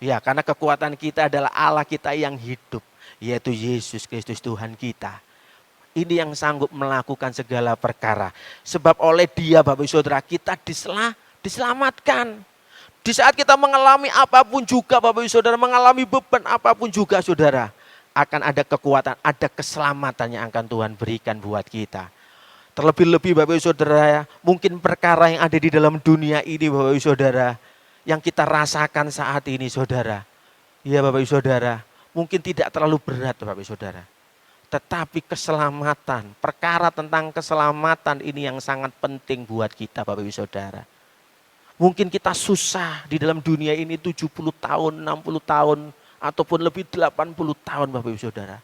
Ya, karena kekuatan kita adalah Allah kita yang hidup, yaitu Yesus Kristus Tuhan kita. Ini yang sanggup melakukan segala perkara. Sebab oleh Dia Bapak Ibu Saudara kita diselamatkan. Di saat kita mengalami apapun juga Bapak Ibu Saudara, mengalami beban apapun juga Saudara, akan ada kekuatan, ada keselamatan yang akan Tuhan berikan buat kita. Terlebih-lebih Bapak Ibu Saudara, mungkin perkara yang ada di dalam dunia ini Bapak Ibu Saudara, yang kita rasakan saat ini Saudara. Ya Bapak Ibu Saudara, mungkin tidak terlalu berat Bapak Ibu Saudara. Tetapi keselamatan, perkara tentang keselamatan ini yang sangat penting buat kita Bapak Ibu Saudara. Mungkin kita susah di dalam dunia ini 70 tahun, 60 tahun, ataupun lebih 80 tahun Bapak Ibu Saudara.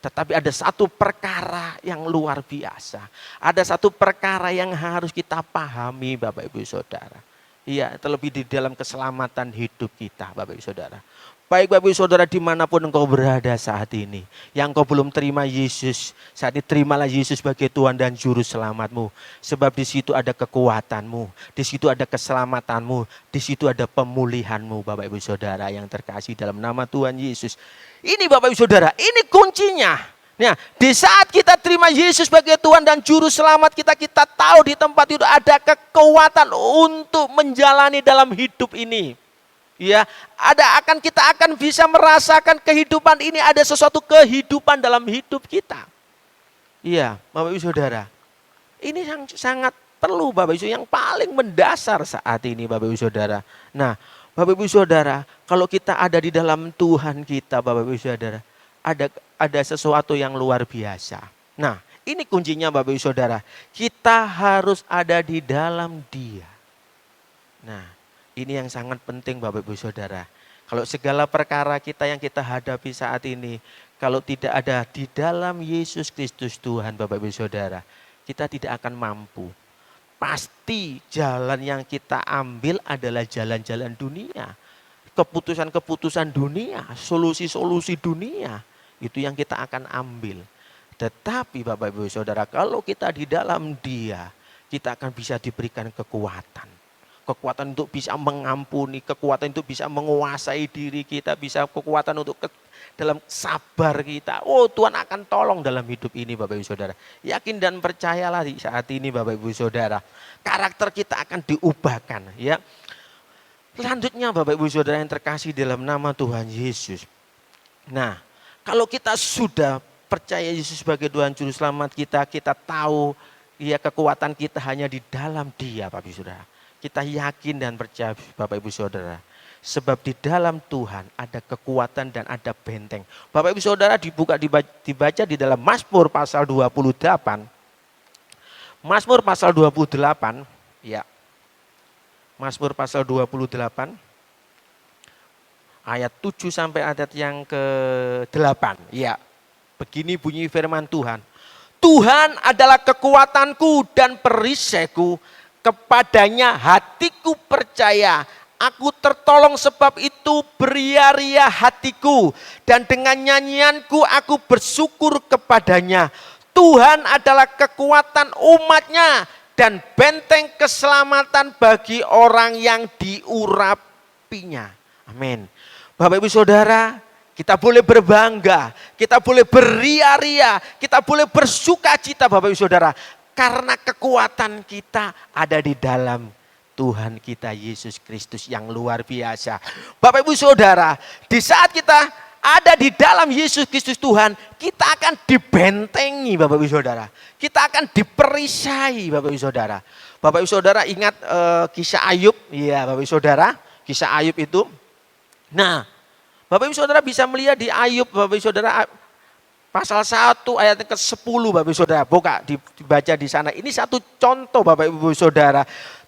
Tetapi ada satu perkara yang luar biasa. Ada satu perkara yang harus kita pahami Bapak Ibu Saudara. Iya, terlebih di dalam keselamatan hidup kita Bapak Ibu Saudara. Baik Bapak Ibu Saudara dimanapun engkau berada saat ini. Yang engkau belum terima Yesus, saat ini terimalah Yesus sebagai Tuhan dan Juru Selamatmu. Sebab di situ ada kekuatanmu, di situ ada keselamatanmu, di situ ada pemulihanmu Bapak Ibu Saudara yang terkasih dalam nama Tuhan Yesus. Ini Bapak Ibu Saudara, ini kuncinya. Nah, di saat kita terima Yesus sebagai Tuhan dan Juru Selamat kita, kita tahu di tempat itu ada kekuatan untuk menjalani dalam hidup ini. Ya, kita akan bisa merasakan kehidupan ini, ada sesuatu kehidupan dalam hidup kita. Iya, Bapak Ibu Saudara. Ini yang sangat perlu Bapak Ibu, yang paling mendasar saat ini Bapak Ibu Saudara. Nah, Bapak Ibu Saudara, kalau kita ada di dalam Tuhan kita Bapak Ibu Saudara, ada sesuatu yang luar biasa. Nah, ini kuncinya Bapak Ibu Saudara. Kita harus ada di dalam Dia. Nah, ini yang sangat penting Bapak Ibu Saudara. Kalau segala perkara kita yang kita hadapi saat ini, kalau tidak ada di dalam Yesus Kristus Tuhan Bapak Ibu Saudara, kita tidak akan mampu. Pasti jalan yang kita ambil adalah jalan-jalan dunia. Keputusan-keputusan dunia, solusi-solusi dunia. Itu yang kita akan ambil. Tetapi Bapak Ibu Saudara, kalau kita di dalam Dia, kita akan bisa diberikan kekuatan. Kekuatan untuk bisa mengampuni, kekuatan untuk bisa menguasai diri kita, bisa kekuatan untuk dalam sabar kita. Oh, Tuhan akan tolong dalam hidup ini Bapak Ibu Saudara. Yakin dan percayalah di saat ini Bapak Ibu Saudara. Karakter kita akan diubahkan ya. Selanjutnya Bapak Ibu Saudara yang terkasih dalam nama Tuhan Yesus. Nah, kalau kita sudah percaya Yesus sebagai Tuhan Juru Selamat kita, kita tahu ya kekuatan kita hanya di dalam Dia Bapak Ibu Saudara. Kita yakin dan percaya Bapak Ibu Saudara. Sebab di dalam Tuhan ada kekuatan dan ada benteng. Bapak Ibu Saudara dibaca di dalam Mazmur pasal 28. Mazmur pasal 28, ya. Mazmur pasal 28. Ayat 7 sampai ayat yang ke-8. Ya, begini bunyi firman Tuhan. Tuhan adalah kekuatanku dan perisaiku, kepadanya hatiku percaya. Aku tertolong sebab itu beria-ria hatiku. Dan dengan nyanyianku aku bersyukur kepadanya. Tuhan adalah kekuatan umatnya dan benteng keselamatan bagi orang yang diurapinya. Amin. Bapak Ibu Saudara, kita boleh berbangga, kita boleh beria-ria, kita boleh bersuka cita Bapak Ibu Saudara. Karena kekuatan kita ada di dalam Tuhan kita Yesus Kristus yang luar biasa. Bapak Ibu Saudara, di saat kita ada di dalam Yesus Kristus Tuhan, kita akan dibentengi Bapak Ibu Saudara. Kita akan diperisai Bapak Ibu Saudara. Bapak Ibu Saudara ingat kisah Ayub? Iya Bapak Ibu Saudara, kisah Ayub itu. Nah, Bapak Ibu Saudara bisa melihat di Ayub Bapak Ibu Saudara pasal 1 ayat ke-10 Bapak Ibu Saudara. Buka dibaca di sana. Ini satu contoh Bapak Ibu Saudara.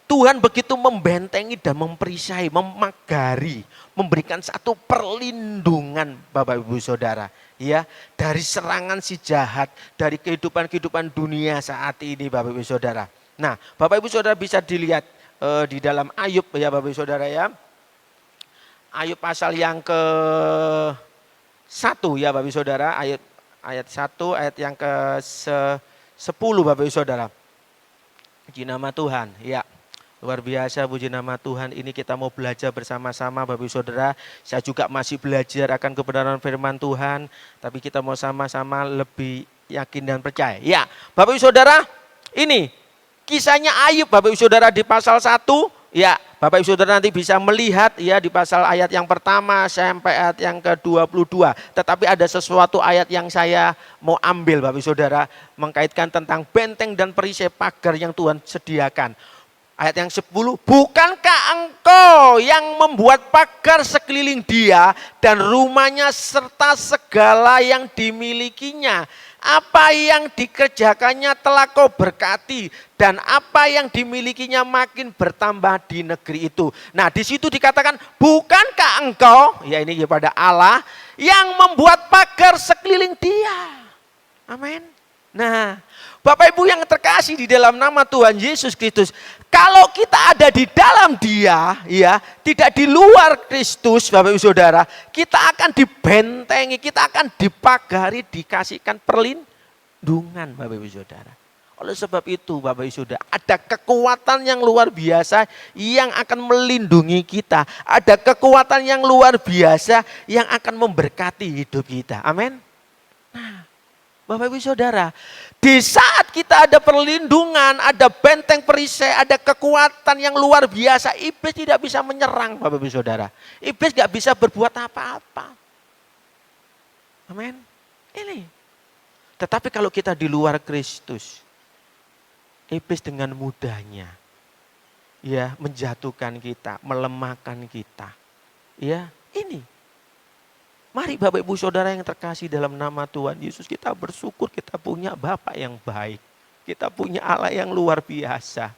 Tuhan begitu membentengi dan memperisai, memagari, memberikan satu perlindungan Bapak Ibu Saudara. Ya, dari serangan si jahat, dari kehidupan dunia saat ini Bapak Ibu Saudara. Nah, Bapak Ibu Saudara bisa dilihat di dalam Ayub ya Bapak Ibu Saudara ya. Ayub pasal yang ke-1 ya Bapak Ibu Saudara, ayat 1 ayat yang ke-10 Bapak Ibu Saudara. Puji nama Tuhan, ya. Luar biasa puji nama Tuhan. Ini kita mau belajar bersama-sama Bapak Ibu Saudara. Saya juga masih belajar akan kebenaran firman Tuhan, tapi kita mau sama-sama lebih yakin dan percaya. Ya, Bapak Ibu Saudara, ini kisahnya Ayub Bapak Ibu Saudara di pasal 1. Ya, Bapak Ibu Saudara nanti bisa melihat ya di pasal ayat yang pertama sampai ayat yang ke-22. Tetapi ada sesuatu ayat yang saya mau ambil Bapak Ibu Saudara, mengkaitkan tentang benteng dan perisai pagar yang Tuhan sediakan. Ayat yang 10, bukankah engkau yang membuat pagar sekeliling dia dan rumahnya serta segala yang dimilikinya? Apa yang dikerjakannya telah kau berkati dan apa yang dimilikinya makin bertambah di negeri itu. Nah, di situ dikatakan bukankah engkau, ya ini kepada Allah, yang membuat pagar sekeliling dia. Amin. Nah, Bapak Ibu yang terkasih di dalam nama Tuhan Yesus Kristus, kalau kita ada di dalam Dia, ya, tidak di luar Kristus, Bapak Ibu Saudara, kita akan dibentengi, kita akan dipagari, dikasihkan perlindungan, Bapak Ibu Saudara. Oleh sebab itu, Bapak Ibu Saudara, ada kekuatan yang luar biasa yang akan melindungi kita. Ada kekuatan yang luar biasa yang akan memberkati hidup kita. Amin. Nah, Bapak Ibu Saudara, di saat kita ada perlindungan, ada benteng perisai, ada kekuatan yang luar biasa, iblis tidak bisa menyerang Bapak Ibu Saudara. Iblis gak bisa berbuat apa-apa. Amin. Ini. Tetapi kalau kita di luar Kristus, iblis dengan mudahnya ya menjatuhkan kita, melemahkan kita. Ya, ini. Mari Bapak Ibu Saudara yang terkasih dalam nama Tuhan Yesus, kita bersyukur kita punya Bapa yang baik. Kita punya Allah yang luar biasa.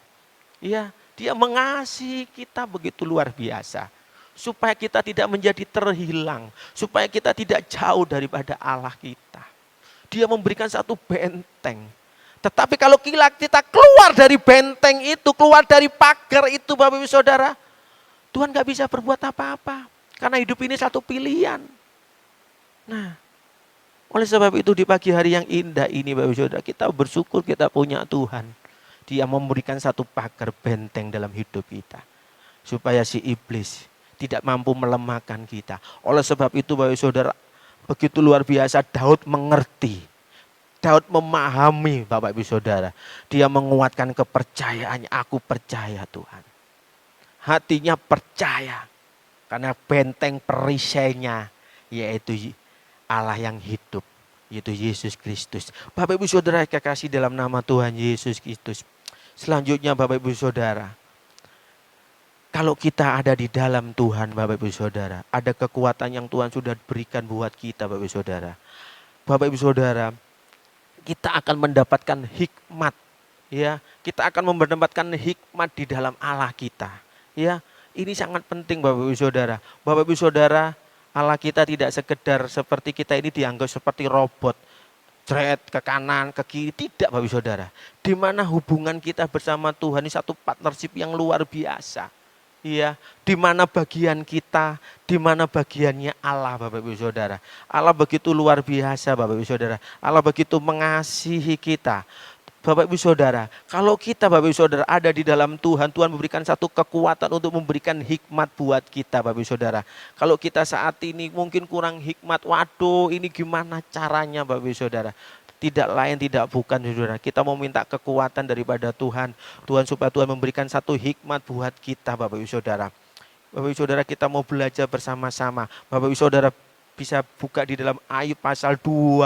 Ya, Dia mengasihi kita begitu luar biasa. Supaya kita tidak menjadi terhilang, supaya kita tidak jauh daripada Allah kita. Dia memberikan satu benteng. Tetapi kalau kita keluar dari benteng itu, keluar dari pagar itu Bapak Ibu Saudara, Tuhan gak bisa berbuat apa-apa. Karena hidup ini satu pilihan. Nah, oleh sebab itu di pagi hari yang indah ini Bapak Ibu Saudara, kita bersyukur kita punya Tuhan. Dia memberikan satu pagar benteng dalam hidup kita. Supaya si iblis tidak mampu melemahkan kita. Oleh sebab itu Bapak Ibu Saudara, begitu luar biasa Daud mengerti. Daud memahami Bapak Ibu Saudara. Dia menguatkan kepercayaannya. Aku percaya Tuhan. Hatinya percaya. Karena benteng perisainya yaitu Allah yang hidup, yaitu Yesus Kristus. Bapak Ibu Saudara kekasih dalam nama Tuhan Yesus Kristus. Selanjutnya Bapak Ibu Saudara, kalau kita ada di dalam Tuhan Bapak Ibu Saudara, ada kekuatan yang Tuhan sudah berikan buat kita Bapak Ibu Saudara. Bapak Ibu Saudara, kita akan mendapatkan hikmat. Ya, kita akan mendapatkan hikmat di dalam Allah kita. Ya, ini sangat penting Bapak Ibu Saudara. Bapak Ibu Saudara, Allah kita tidak sekedar seperti kita ini dianggap seperti robot. Jret ke kanan, ke kiri. Tidak Bapak Ibu Saudara. Di mana hubungan kita bersama Tuhan ini satu partnership yang luar biasa. Iya, di mana bagian kita, di mana bagiannya Allah Bapak Ibu Saudara. Allah begitu luar biasa Bapak Ibu Saudara. Allah begitu mengasihi kita. Bapak Ibu Saudara, kalau kita Bapak Ibu Saudara ada di dalam Tuhan, Tuhan memberikan satu kekuatan untuk memberikan hikmat buat kita Bapak Ibu Saudara. Kalau kita saat ini mungkin kurang hikmat, waduh ini gimana caranya Bapak Ibu Saudara. Tidak lain tidak bukan Saudara, kita mau minta kekuatan daripada Tuhan. Tuhan supaya Tuhan memberikan satu hikmat buat kita Bapak Ibu Saudara. Bapak Ibu Saudara kita mau belajar bersama-sama. Bapak Ibu Saudara bisa buka di dalam Ayub pasal 12.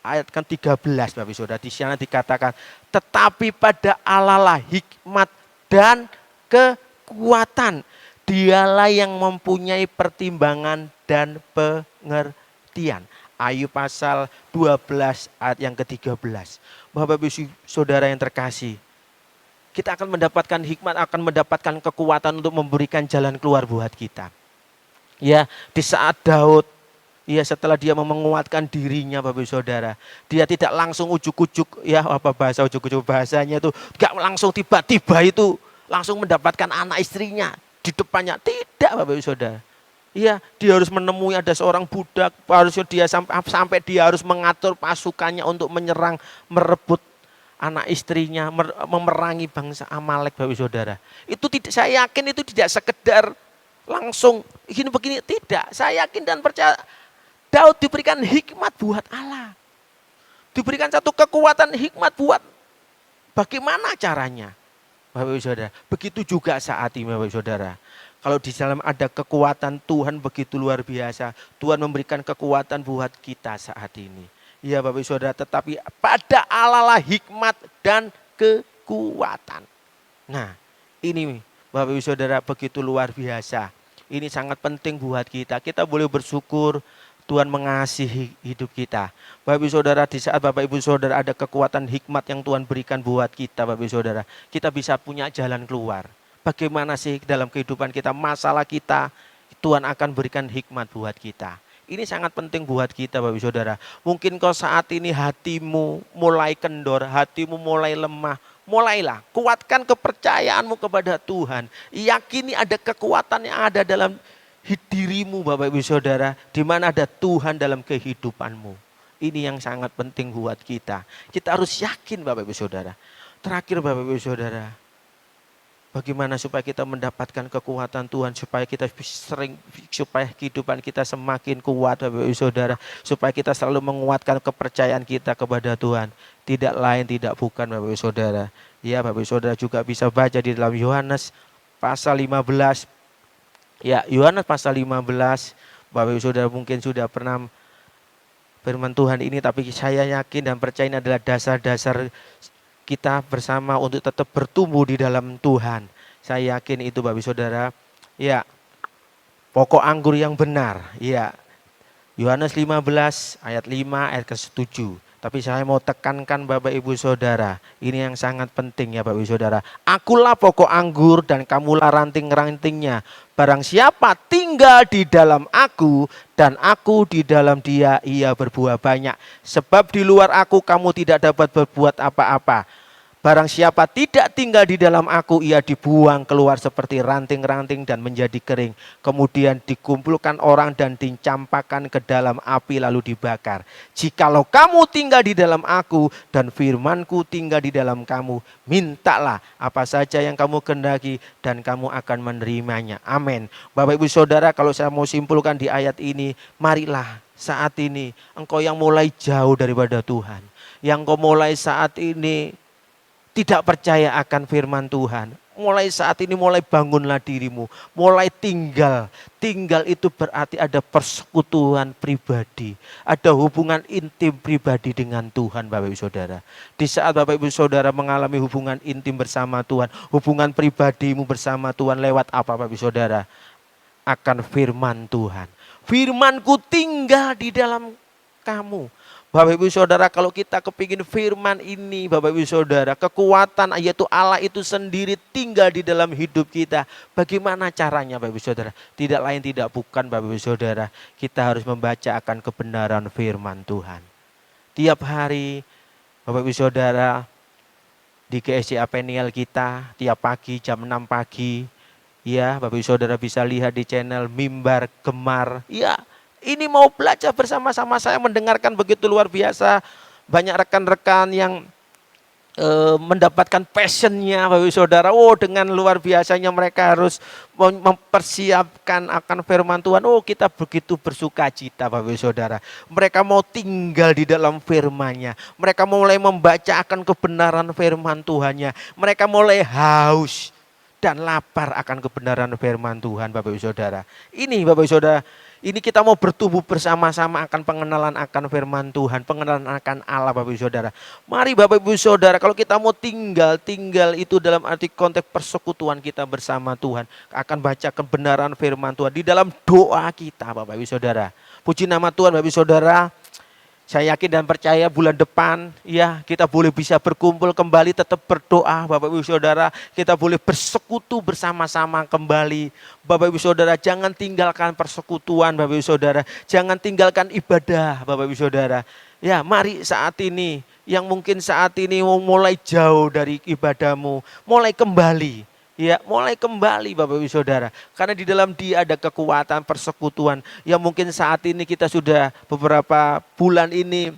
Ayat kan 13 Bapak Ibu Saudara, di sana dikatakan, tetapi pada Allah lah hikmat dan kekuatan. Dialah yang mempunyai pertimbangan dan pengertian. Ayub pasal 12 ayat yang ke-13. Bapak Ibu Saudara yang terkasih, kita akan mendapatkan hikmat, akan mendapatkan kekuatan untuk memberikan jalan keluar buat kita. Ya, di saat Daud setelah dia menguatkan dirinya Bapak Ibu Saudara, dia tidak langsung ujuk-ujuk, bahasanya itu gak langsung tiba-tiba itu langsung mendapatkan anak istrinya di depannya. Tidak Bapak Ibu Saudara. Iya, dia harus menemui ada seorang budak, harusnya dia sampai dia harus mengatur pasukannya untuk menyerang, merebut anak istrinya, memerangi bangsa Amalek Bapak Ibu Saudara. Itu tidak, saya yakin itu tidak sekedar langsung begini, tidak. Saya yakin dan percaya Daud diberikan hikmat buat Allah. Diberikan satu kekuatan hikmat buat bagaimana caranya. Bapak Ibu Saudara, begitu juga saat ini Bapak Ibu Saudara. Kalau di dalam ada kekuatan Tuhan begitu luar biasa. Tuhan memberikan kekuatan buat kita saat ini. Ya Bapak Ibu Saudara, tetapi pada Allah lah hikmat dan kekuatan. Nah ini Bapak Ibu Saudara begitu luar biasa. Ini sangat penting buat kita. Kita boleh bersyukur Tuhan mengasihi hidup kita. Bapak Ibu Saudara, di saat Bapak Ibu Saudara ada kekuatan hikmat yang Tuhan berikan buat kita Bapak Ibu Saudara, kita bisa punya jalan keluar. Bagaimana sih dalam kehidupan kita, masalah kita, Tuhan akan berikan hikmat buat kita. Ini sangat penting buat kita Bapak Ibu Saudara. Mungkin kau saat ini hatimu mulai kendor, hatimu mulai lemah. Mulailah, kuatkan kepercayaanmu kepada Tuhan. Yakini ada kekuatan yang ada dalam dirimu Bapak Ibu Saudara, di mana ada Tuhan dalam kehidupanmu. Ini yang sangat penting buat kita. Kita harus yakin Bapak Ibu Saudara. Terakhir Bapak Ibu Saudara, Bagaimana supaya kita mendapatkan kekuatan Tuhan, supaya kita supaya kehidupan kita semakin kuat Bapak Ibu Saudara, supaya kita selalu menguatkan kepercayaan kita kepada Tuhan. Tidak lain tidak bukan Bapak Ibu Saudara. Ya, Bapak Ibu Saudara juga bisa baca di dalam Yohanes pasal 15. Ya, Yohanes pasal 15. Bapak Ibu Saudara mungkin sudah pernah firman Tuhan ini, tapi saya yakin dan percaya ini adalah dasar-dasar kita bersama untuk tetap bertumbuh di dalam Tuhan. Saya yakin itu Bapak Ibu Saudara. Ya, pokok anggur yang benar. Ya, Yohanes 15 ayat 5 ayat ke-7. Tapi saya mau tekankan Bapak Ibu Saudara, ini yang sangat penting ya Bapak Ibu Saudara. Akulah pokok anggur dan kamulah ranting-rantingnya. Barang siapa tinggal di dalam aku dan aku di dalam dia, ia berbuah banyak. Sebab di luar aku kamu tidak dapat berbuat apa-apa. Barang siapa tidak tinggal di dalam aku, ia dibuang keluar seperti ranting-ranting dan menjadi kering. Kemudian dikumpulkan orang dan dicampakkan ke dalam api lalu dibakar. Jikalau kamu tinggal di dalam aku dan firmanku tinggal di dalam kamu, mintalah apa saja yang kamu kehendaki dan kamu akan menerimanya. Amin. Bapak Ibu Saudara, kalau saya mau simpulkan di ayat ini, marilah saat ini engkau yang mulai jauh daripada Tuhan, yang kau mulai saat ini tidak percaya akan firman Tuhan, mulai saat ini mulai bangunlah dirimu, mulai tinggal. Tinggal itu berarti ada persekutuan pribadi, ada hubungan intim pribadi dengan Tuhan Bapak Ibu Saudara. Di saat Bapak Ibu Saudara mengalami hubungan intim bersama Tuhan, hubungan pribadimu bersama Tuhan lewat apa Bapak Ibu Saudara? Akan firman Tuhan. Firmanku tinggal di dalam kamu. Bapak Ibu Saudara, kalau kita kepingin firman ini Bapak Ibu Saudara, kekuatan yaitu Allah itu sendiri tinggal di dalam hidup kita. Bagaimana caranya Bapak Ibu Saudara? Tidak lain tidak bukan Bapak Ibu Saudara, kita harus membaca akan kebenaran firman Tuhan. Tiap hari Bapak Ibu Saudara di GSCA Peniel kita, tiap pagi jam 6 pagi, ya Bapak Ibu Saudara bisa lihat di channel Mimbar Gemar. Ya, ini mau belajar bersama-sama, saya mendengarkan begitu luar biasa. Banyak rekan-rekan yang mendapatkan passionnya Bapak Ibu Saudara. Oh, dengan luar biasanya mereka harus mempersiapkan akan firman Tuhan. Oh, kita begitu bersuka cita Bapak Ibu Saudara. Mereka mau tinggal di dalam firman-Nya. Mereka mulai membaca akan kebenaran firman Tuhan-Nya. Mereka mulai haus dan lapar akan kebenaran firman Tuhan Bapak Ibu Saudara. Ini Bapak Ibu Saudara, ini kita mau bertumbuh bersama-sama akan pengenalan akan firman Tuhan, pengenalan akan Allah Bapak Ibu Saudara. Mari Bapak Ibu Saudara, kalau kita mau tinggal itu dalam arti konteks persekutuan kita bersama Tuhan, akan baca kebenaran firman Tuhan di dalam doa kita Bapak Ibu Saudara. Puji nama Tuhan Bapak Ibu Saudara. Saya yakin dan percaya bulan depan ya kita boleh bisa berkumpul kembali, tetap berdoa Bapak Ibu Saudara. Kita boleh bersekutu bersama-sama kembali. Bapak Ibu Saudara, jangan tinggalkan persekutuan Bapak Ibu Saudara. Jangan tinggalkan ibadah Bapak Ibu Saudara. Ya, mari saat ini yang mungkin saat ini mau mulai jauh dari ibadahmu, mulai kembali. Ya, mulai kembali Bapak Ibu Saudara. Karena di dalam dia ada kekuatan persekutuan yang mungkin saat ini kita sudah beberapa bulan ini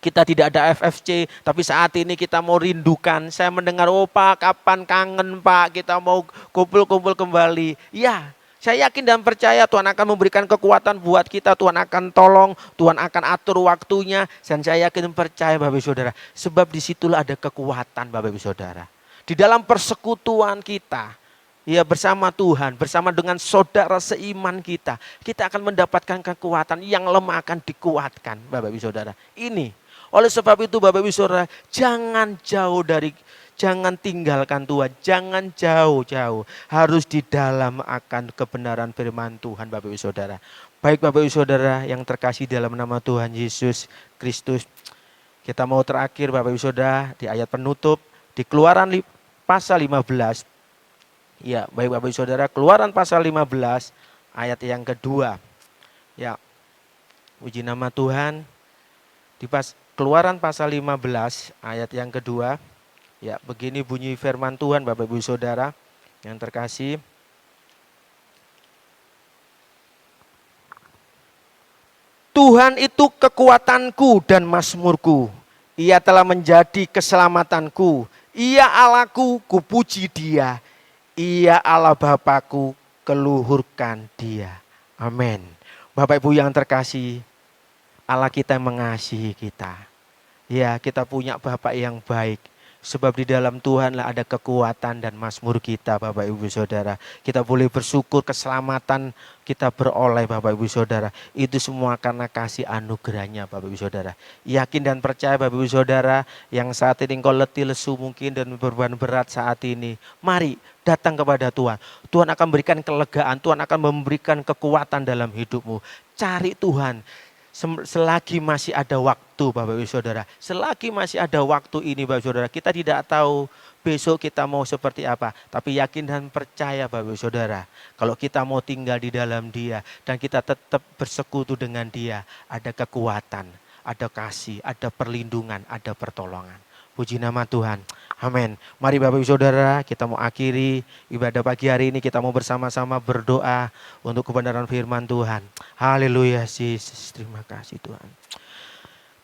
kita tidak ada FFC, tapi saat ini kita mau rindukan. Saya mendengar, oh Pak, kapan kangen Pak, kita mau kumpul-kumpul kembali. Ya, saya yakin dan percaya Tuhan akan memberikan kekuatan buat kita. Tuhan akan tolong, Tuhan akan atur waktunya. Dan saya yakin dan percaya Bapak Ibu Saudara, sebab disitulah ada kekuatan Bapak Ibu Saudara. Di dalam persekutuan kita, ya bersama Tuhan, bersama dengan saudara seiman kita, kita akan mendapatkan kekuatan, yang lemah akan dikuatkan Bapak Ibu Saudara. Ini, oleh sebab itu Bapak Ibu Saudara, jangan tinggalkan Tuhan, jangan jauh-jauh, harus di dalam akan kebenaran firman Tuhan Bapak Ibu Saudara. Baik Bapak Ibu Saudara yang terkasih dalam nama Tuhan Yesus Kristus, kita mau terakhir Bapak Ibu Saudara di ayat penutup, di Keluaran pasal 15. Ya, baik Bapak Ibu Saudara, Keluaran pasal 15 ayat yang kedua. Ya, puji nama Tuhan. Di Keluaran pasal 15 ayat yang kedua. Ya, begini bunyi firman Tuhan Bapak Ibu Saudara yang terkasih. Tuhan itu kekuatanku dan mazmurku. Ia telah menjadi keselamatanku. Ia Allahku, kupuji Dia. Ia Allah Bapakku, keluhurkan dia. Amin. Bapak Ibu yang terkasih, Allah kita yang mengasihi kita. Ya, kita punya Bapak yang baik. Sebab di dalam Tuhanlah ada kekuatan dan mazmur kita, Bapak Ibu Saudara. Kita boleh bersyukur keselamatan kita beroleh, Bapak Ibu Saudara. Itu semua karena kasih anugerahnya, Bapak Ibu Saudara. Yakin dan percaya, Bapak Ibu Saudara, yang saat ini engkau letih lesu mungkin dan beban berat saat ini. Mari datang kepada Tuhan. Tuhan akan memberikan kelegaan, Tuhan akan memberikan kekuatan dalam hidupmu. Cari Tuhan. Selagi masih ada waktu, Bapak Ibu Saudara. Selagi masih ada waktu ini, Bapak Ibu Saudara. Kita tidak tahu besok kita mau seperti apa. Tapi yakin dan percaya, Bapak Ibu Saudara. Kalau kita mau tinggal di dalam Dia dan kita tetap bersekutu dengan Dia, ada kekuatan, ada kasih, ada perlindungan, ada pertolongan. Puji nama Tuhan. Amin. Mari Bapak Ibu Saudara, kita mau akhiri ibadah pagi hari ini. Kita mau bersama-sama berdoa untuk kebenaran firman Tuhan. Haleluya, Yesus. Terima kasih Tuhan.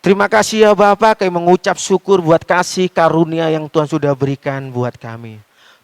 Terima kasih ya Bapak, kami mengucap syukur buat kasih karunia yang Tuhan sudah berikan buat kami.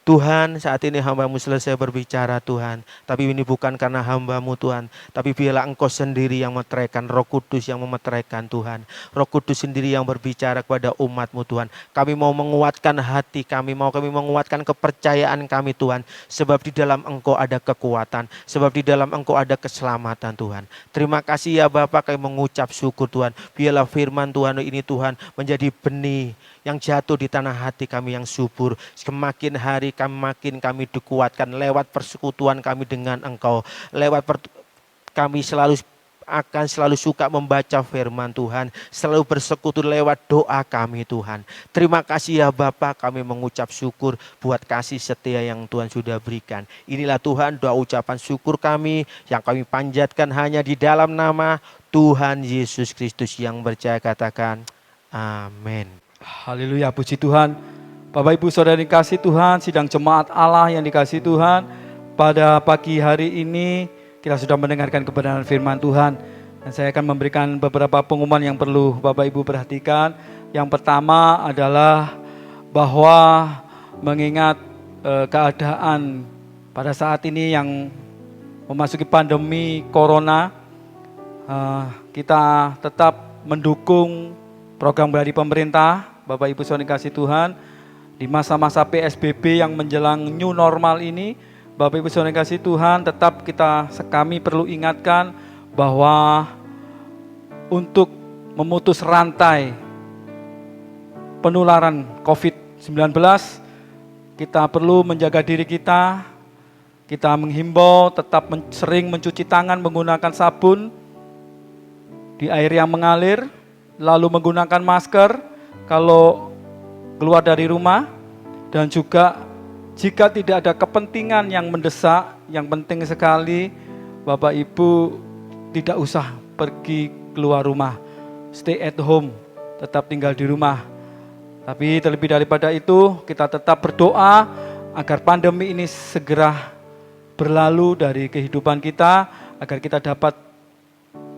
Tuhan, saat ini hamba-Mu selesai berbicara Tuhan. Tapi ini bukan karena hamba-Mu Tuhan. Tapi biarlah Engkau sendiri yang meteraikan, Roh Kudus yang memeteraikan Tuhan. Roh Kudus sendiri yang berbicara kepada umat-Mu Tuhan. Kami mau menguatkan hati kami, kami menguatkan kepercayaan kami Tuhan. Sebab di dalam Engkau ada kekuatan. Sebab di dalam Engkau ada keselamatan Tuhan. Terima kasih ya Bapak, kami mengucap syukur Tuhan. Biarlah firman Tuhan ini Tuhan menjadi benih yang jatuh di tanah hati kami yang subur. Semakin hari kami dikuatkan lewat persekutuan kami dengan Engkau. Kami akan selalu suka membaca firman Tuhan. Selalu bersekutu lewat doa kami Tuhan. Terima kasih ya Bapak, kami mengucap syukur buat kasih setia yang Tuhan sudah berikan. Inilah Tuhan doa ucapan syukur kami yang kami panjatkan hanya di dalam nama Tuhan Yesus Kristus yang percaya, katakan amin. Haleluya, puji Tuhan. Bapak Ibu Saudara dikasih Tuhan, sidang jemaat Allah yang dikasih Tuhan, pada pagi hari ini kita sudah mendengarkan kebenaran firman Tuhan. Dan saya akan memberikan beberapa pengumuman yang perlu Bapak Ibu perhatikan. Yang pertama adalah bahwa mengingat keadaan pada saat ini yang memasuki pandemi corona, kita tetap mendukung program dari pemerintah. Bapak Ibu Saudara dikasih Tuhan, di masa-masa PSBB yang menjelang new normal ini, Bapak Ibu Saudara dikasih Tuhan, tetap kami perlu ingatkan bahwa untuk memutus rantai penularan COVID-19, kita perlu menjaga diri kita. Kita menghimbau tetap sering mencuci tangan menggunakan sabun di air yang mengalir, lalu menggunakan masker kalau keluar dari rumah, dan juga jika tidak ada kepentingan yang mendesak, yang penting sekali Bapak Ibu tidak usah pergi keluar rumah, stay at home, tetap tinggal di rumah. Tapi terlebih daripada itu, kita tetap berdoa agar pandemi ini segera berlalu dari kehidupan kita, agar kita dapat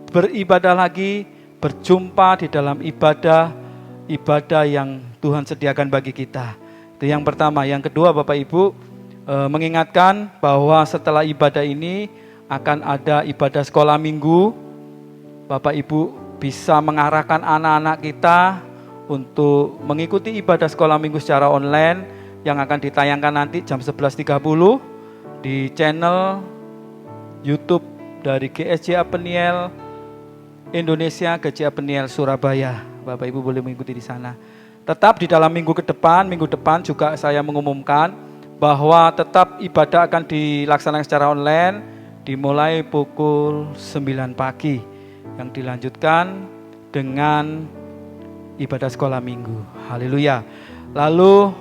beribadah lagi, berjumpa di dalam ibadah yang Tuhan sediakan bagi kita. Itu yang pertama. Yang kedua, Bapak Ibu mengingatkan bahwa setelah ibadah ini akan ada ibadah sekolah minggu. Bapak Ibu bisa mengarahkan anak-anak kita untuk mengikuti ibadah sekolah minggu secara online yang akan ditayangkan nanti jam 11.30 di channel YouTube dari GSJ Peniel Indonesia, GSJ Peniel Surabaya. Bapak Ibu boleh mengikuti di sana. Tetap di dalam minggu depan juga saya mengumumkan bahwa tetap ibadah akan dilaksanakan secara online dimulai pukul 9 pagi yang dilanjutkan dengan ibadah sekolah minggu. Haleluya. Lalu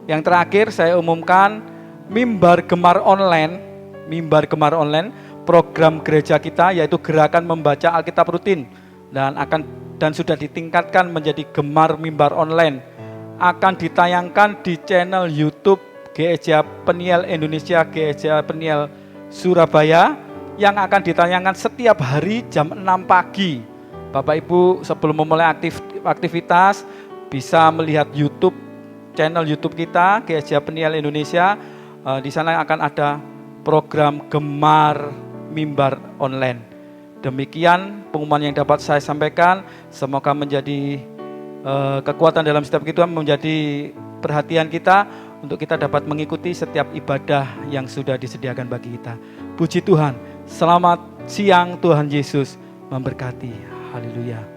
yang terakhir saya umumkan mimbar gemar online program gereja kita, yaitu gerakan membaca Alkitab rutin dan sudah ditingkatkan menjadi gemar mimbar online, akan ditayangkan di channel YouTube GSJ Peniel Indonesia, GSJ Peniel Surabaya, yang akan ditayangkan setiap hari jam 6 pagi. Bapak Ibu sebelum memulai aktivitas bisa melihat channel YouTube kita GSJ Peniel Indonesia. Di sana akan ada program Gemar Mimbar Online. Demikian pengumuman yang dapat saya sampaikan. Semoga menjadi kekuatan dalam setiap kita, menjadi perhatian kita untuk kita dapat mengikuti setiap ibadah yang sudah disediakan bagi kita. Puji Tuhan. Selamat siang, Tuhan Yesus memberkati. Haleluya.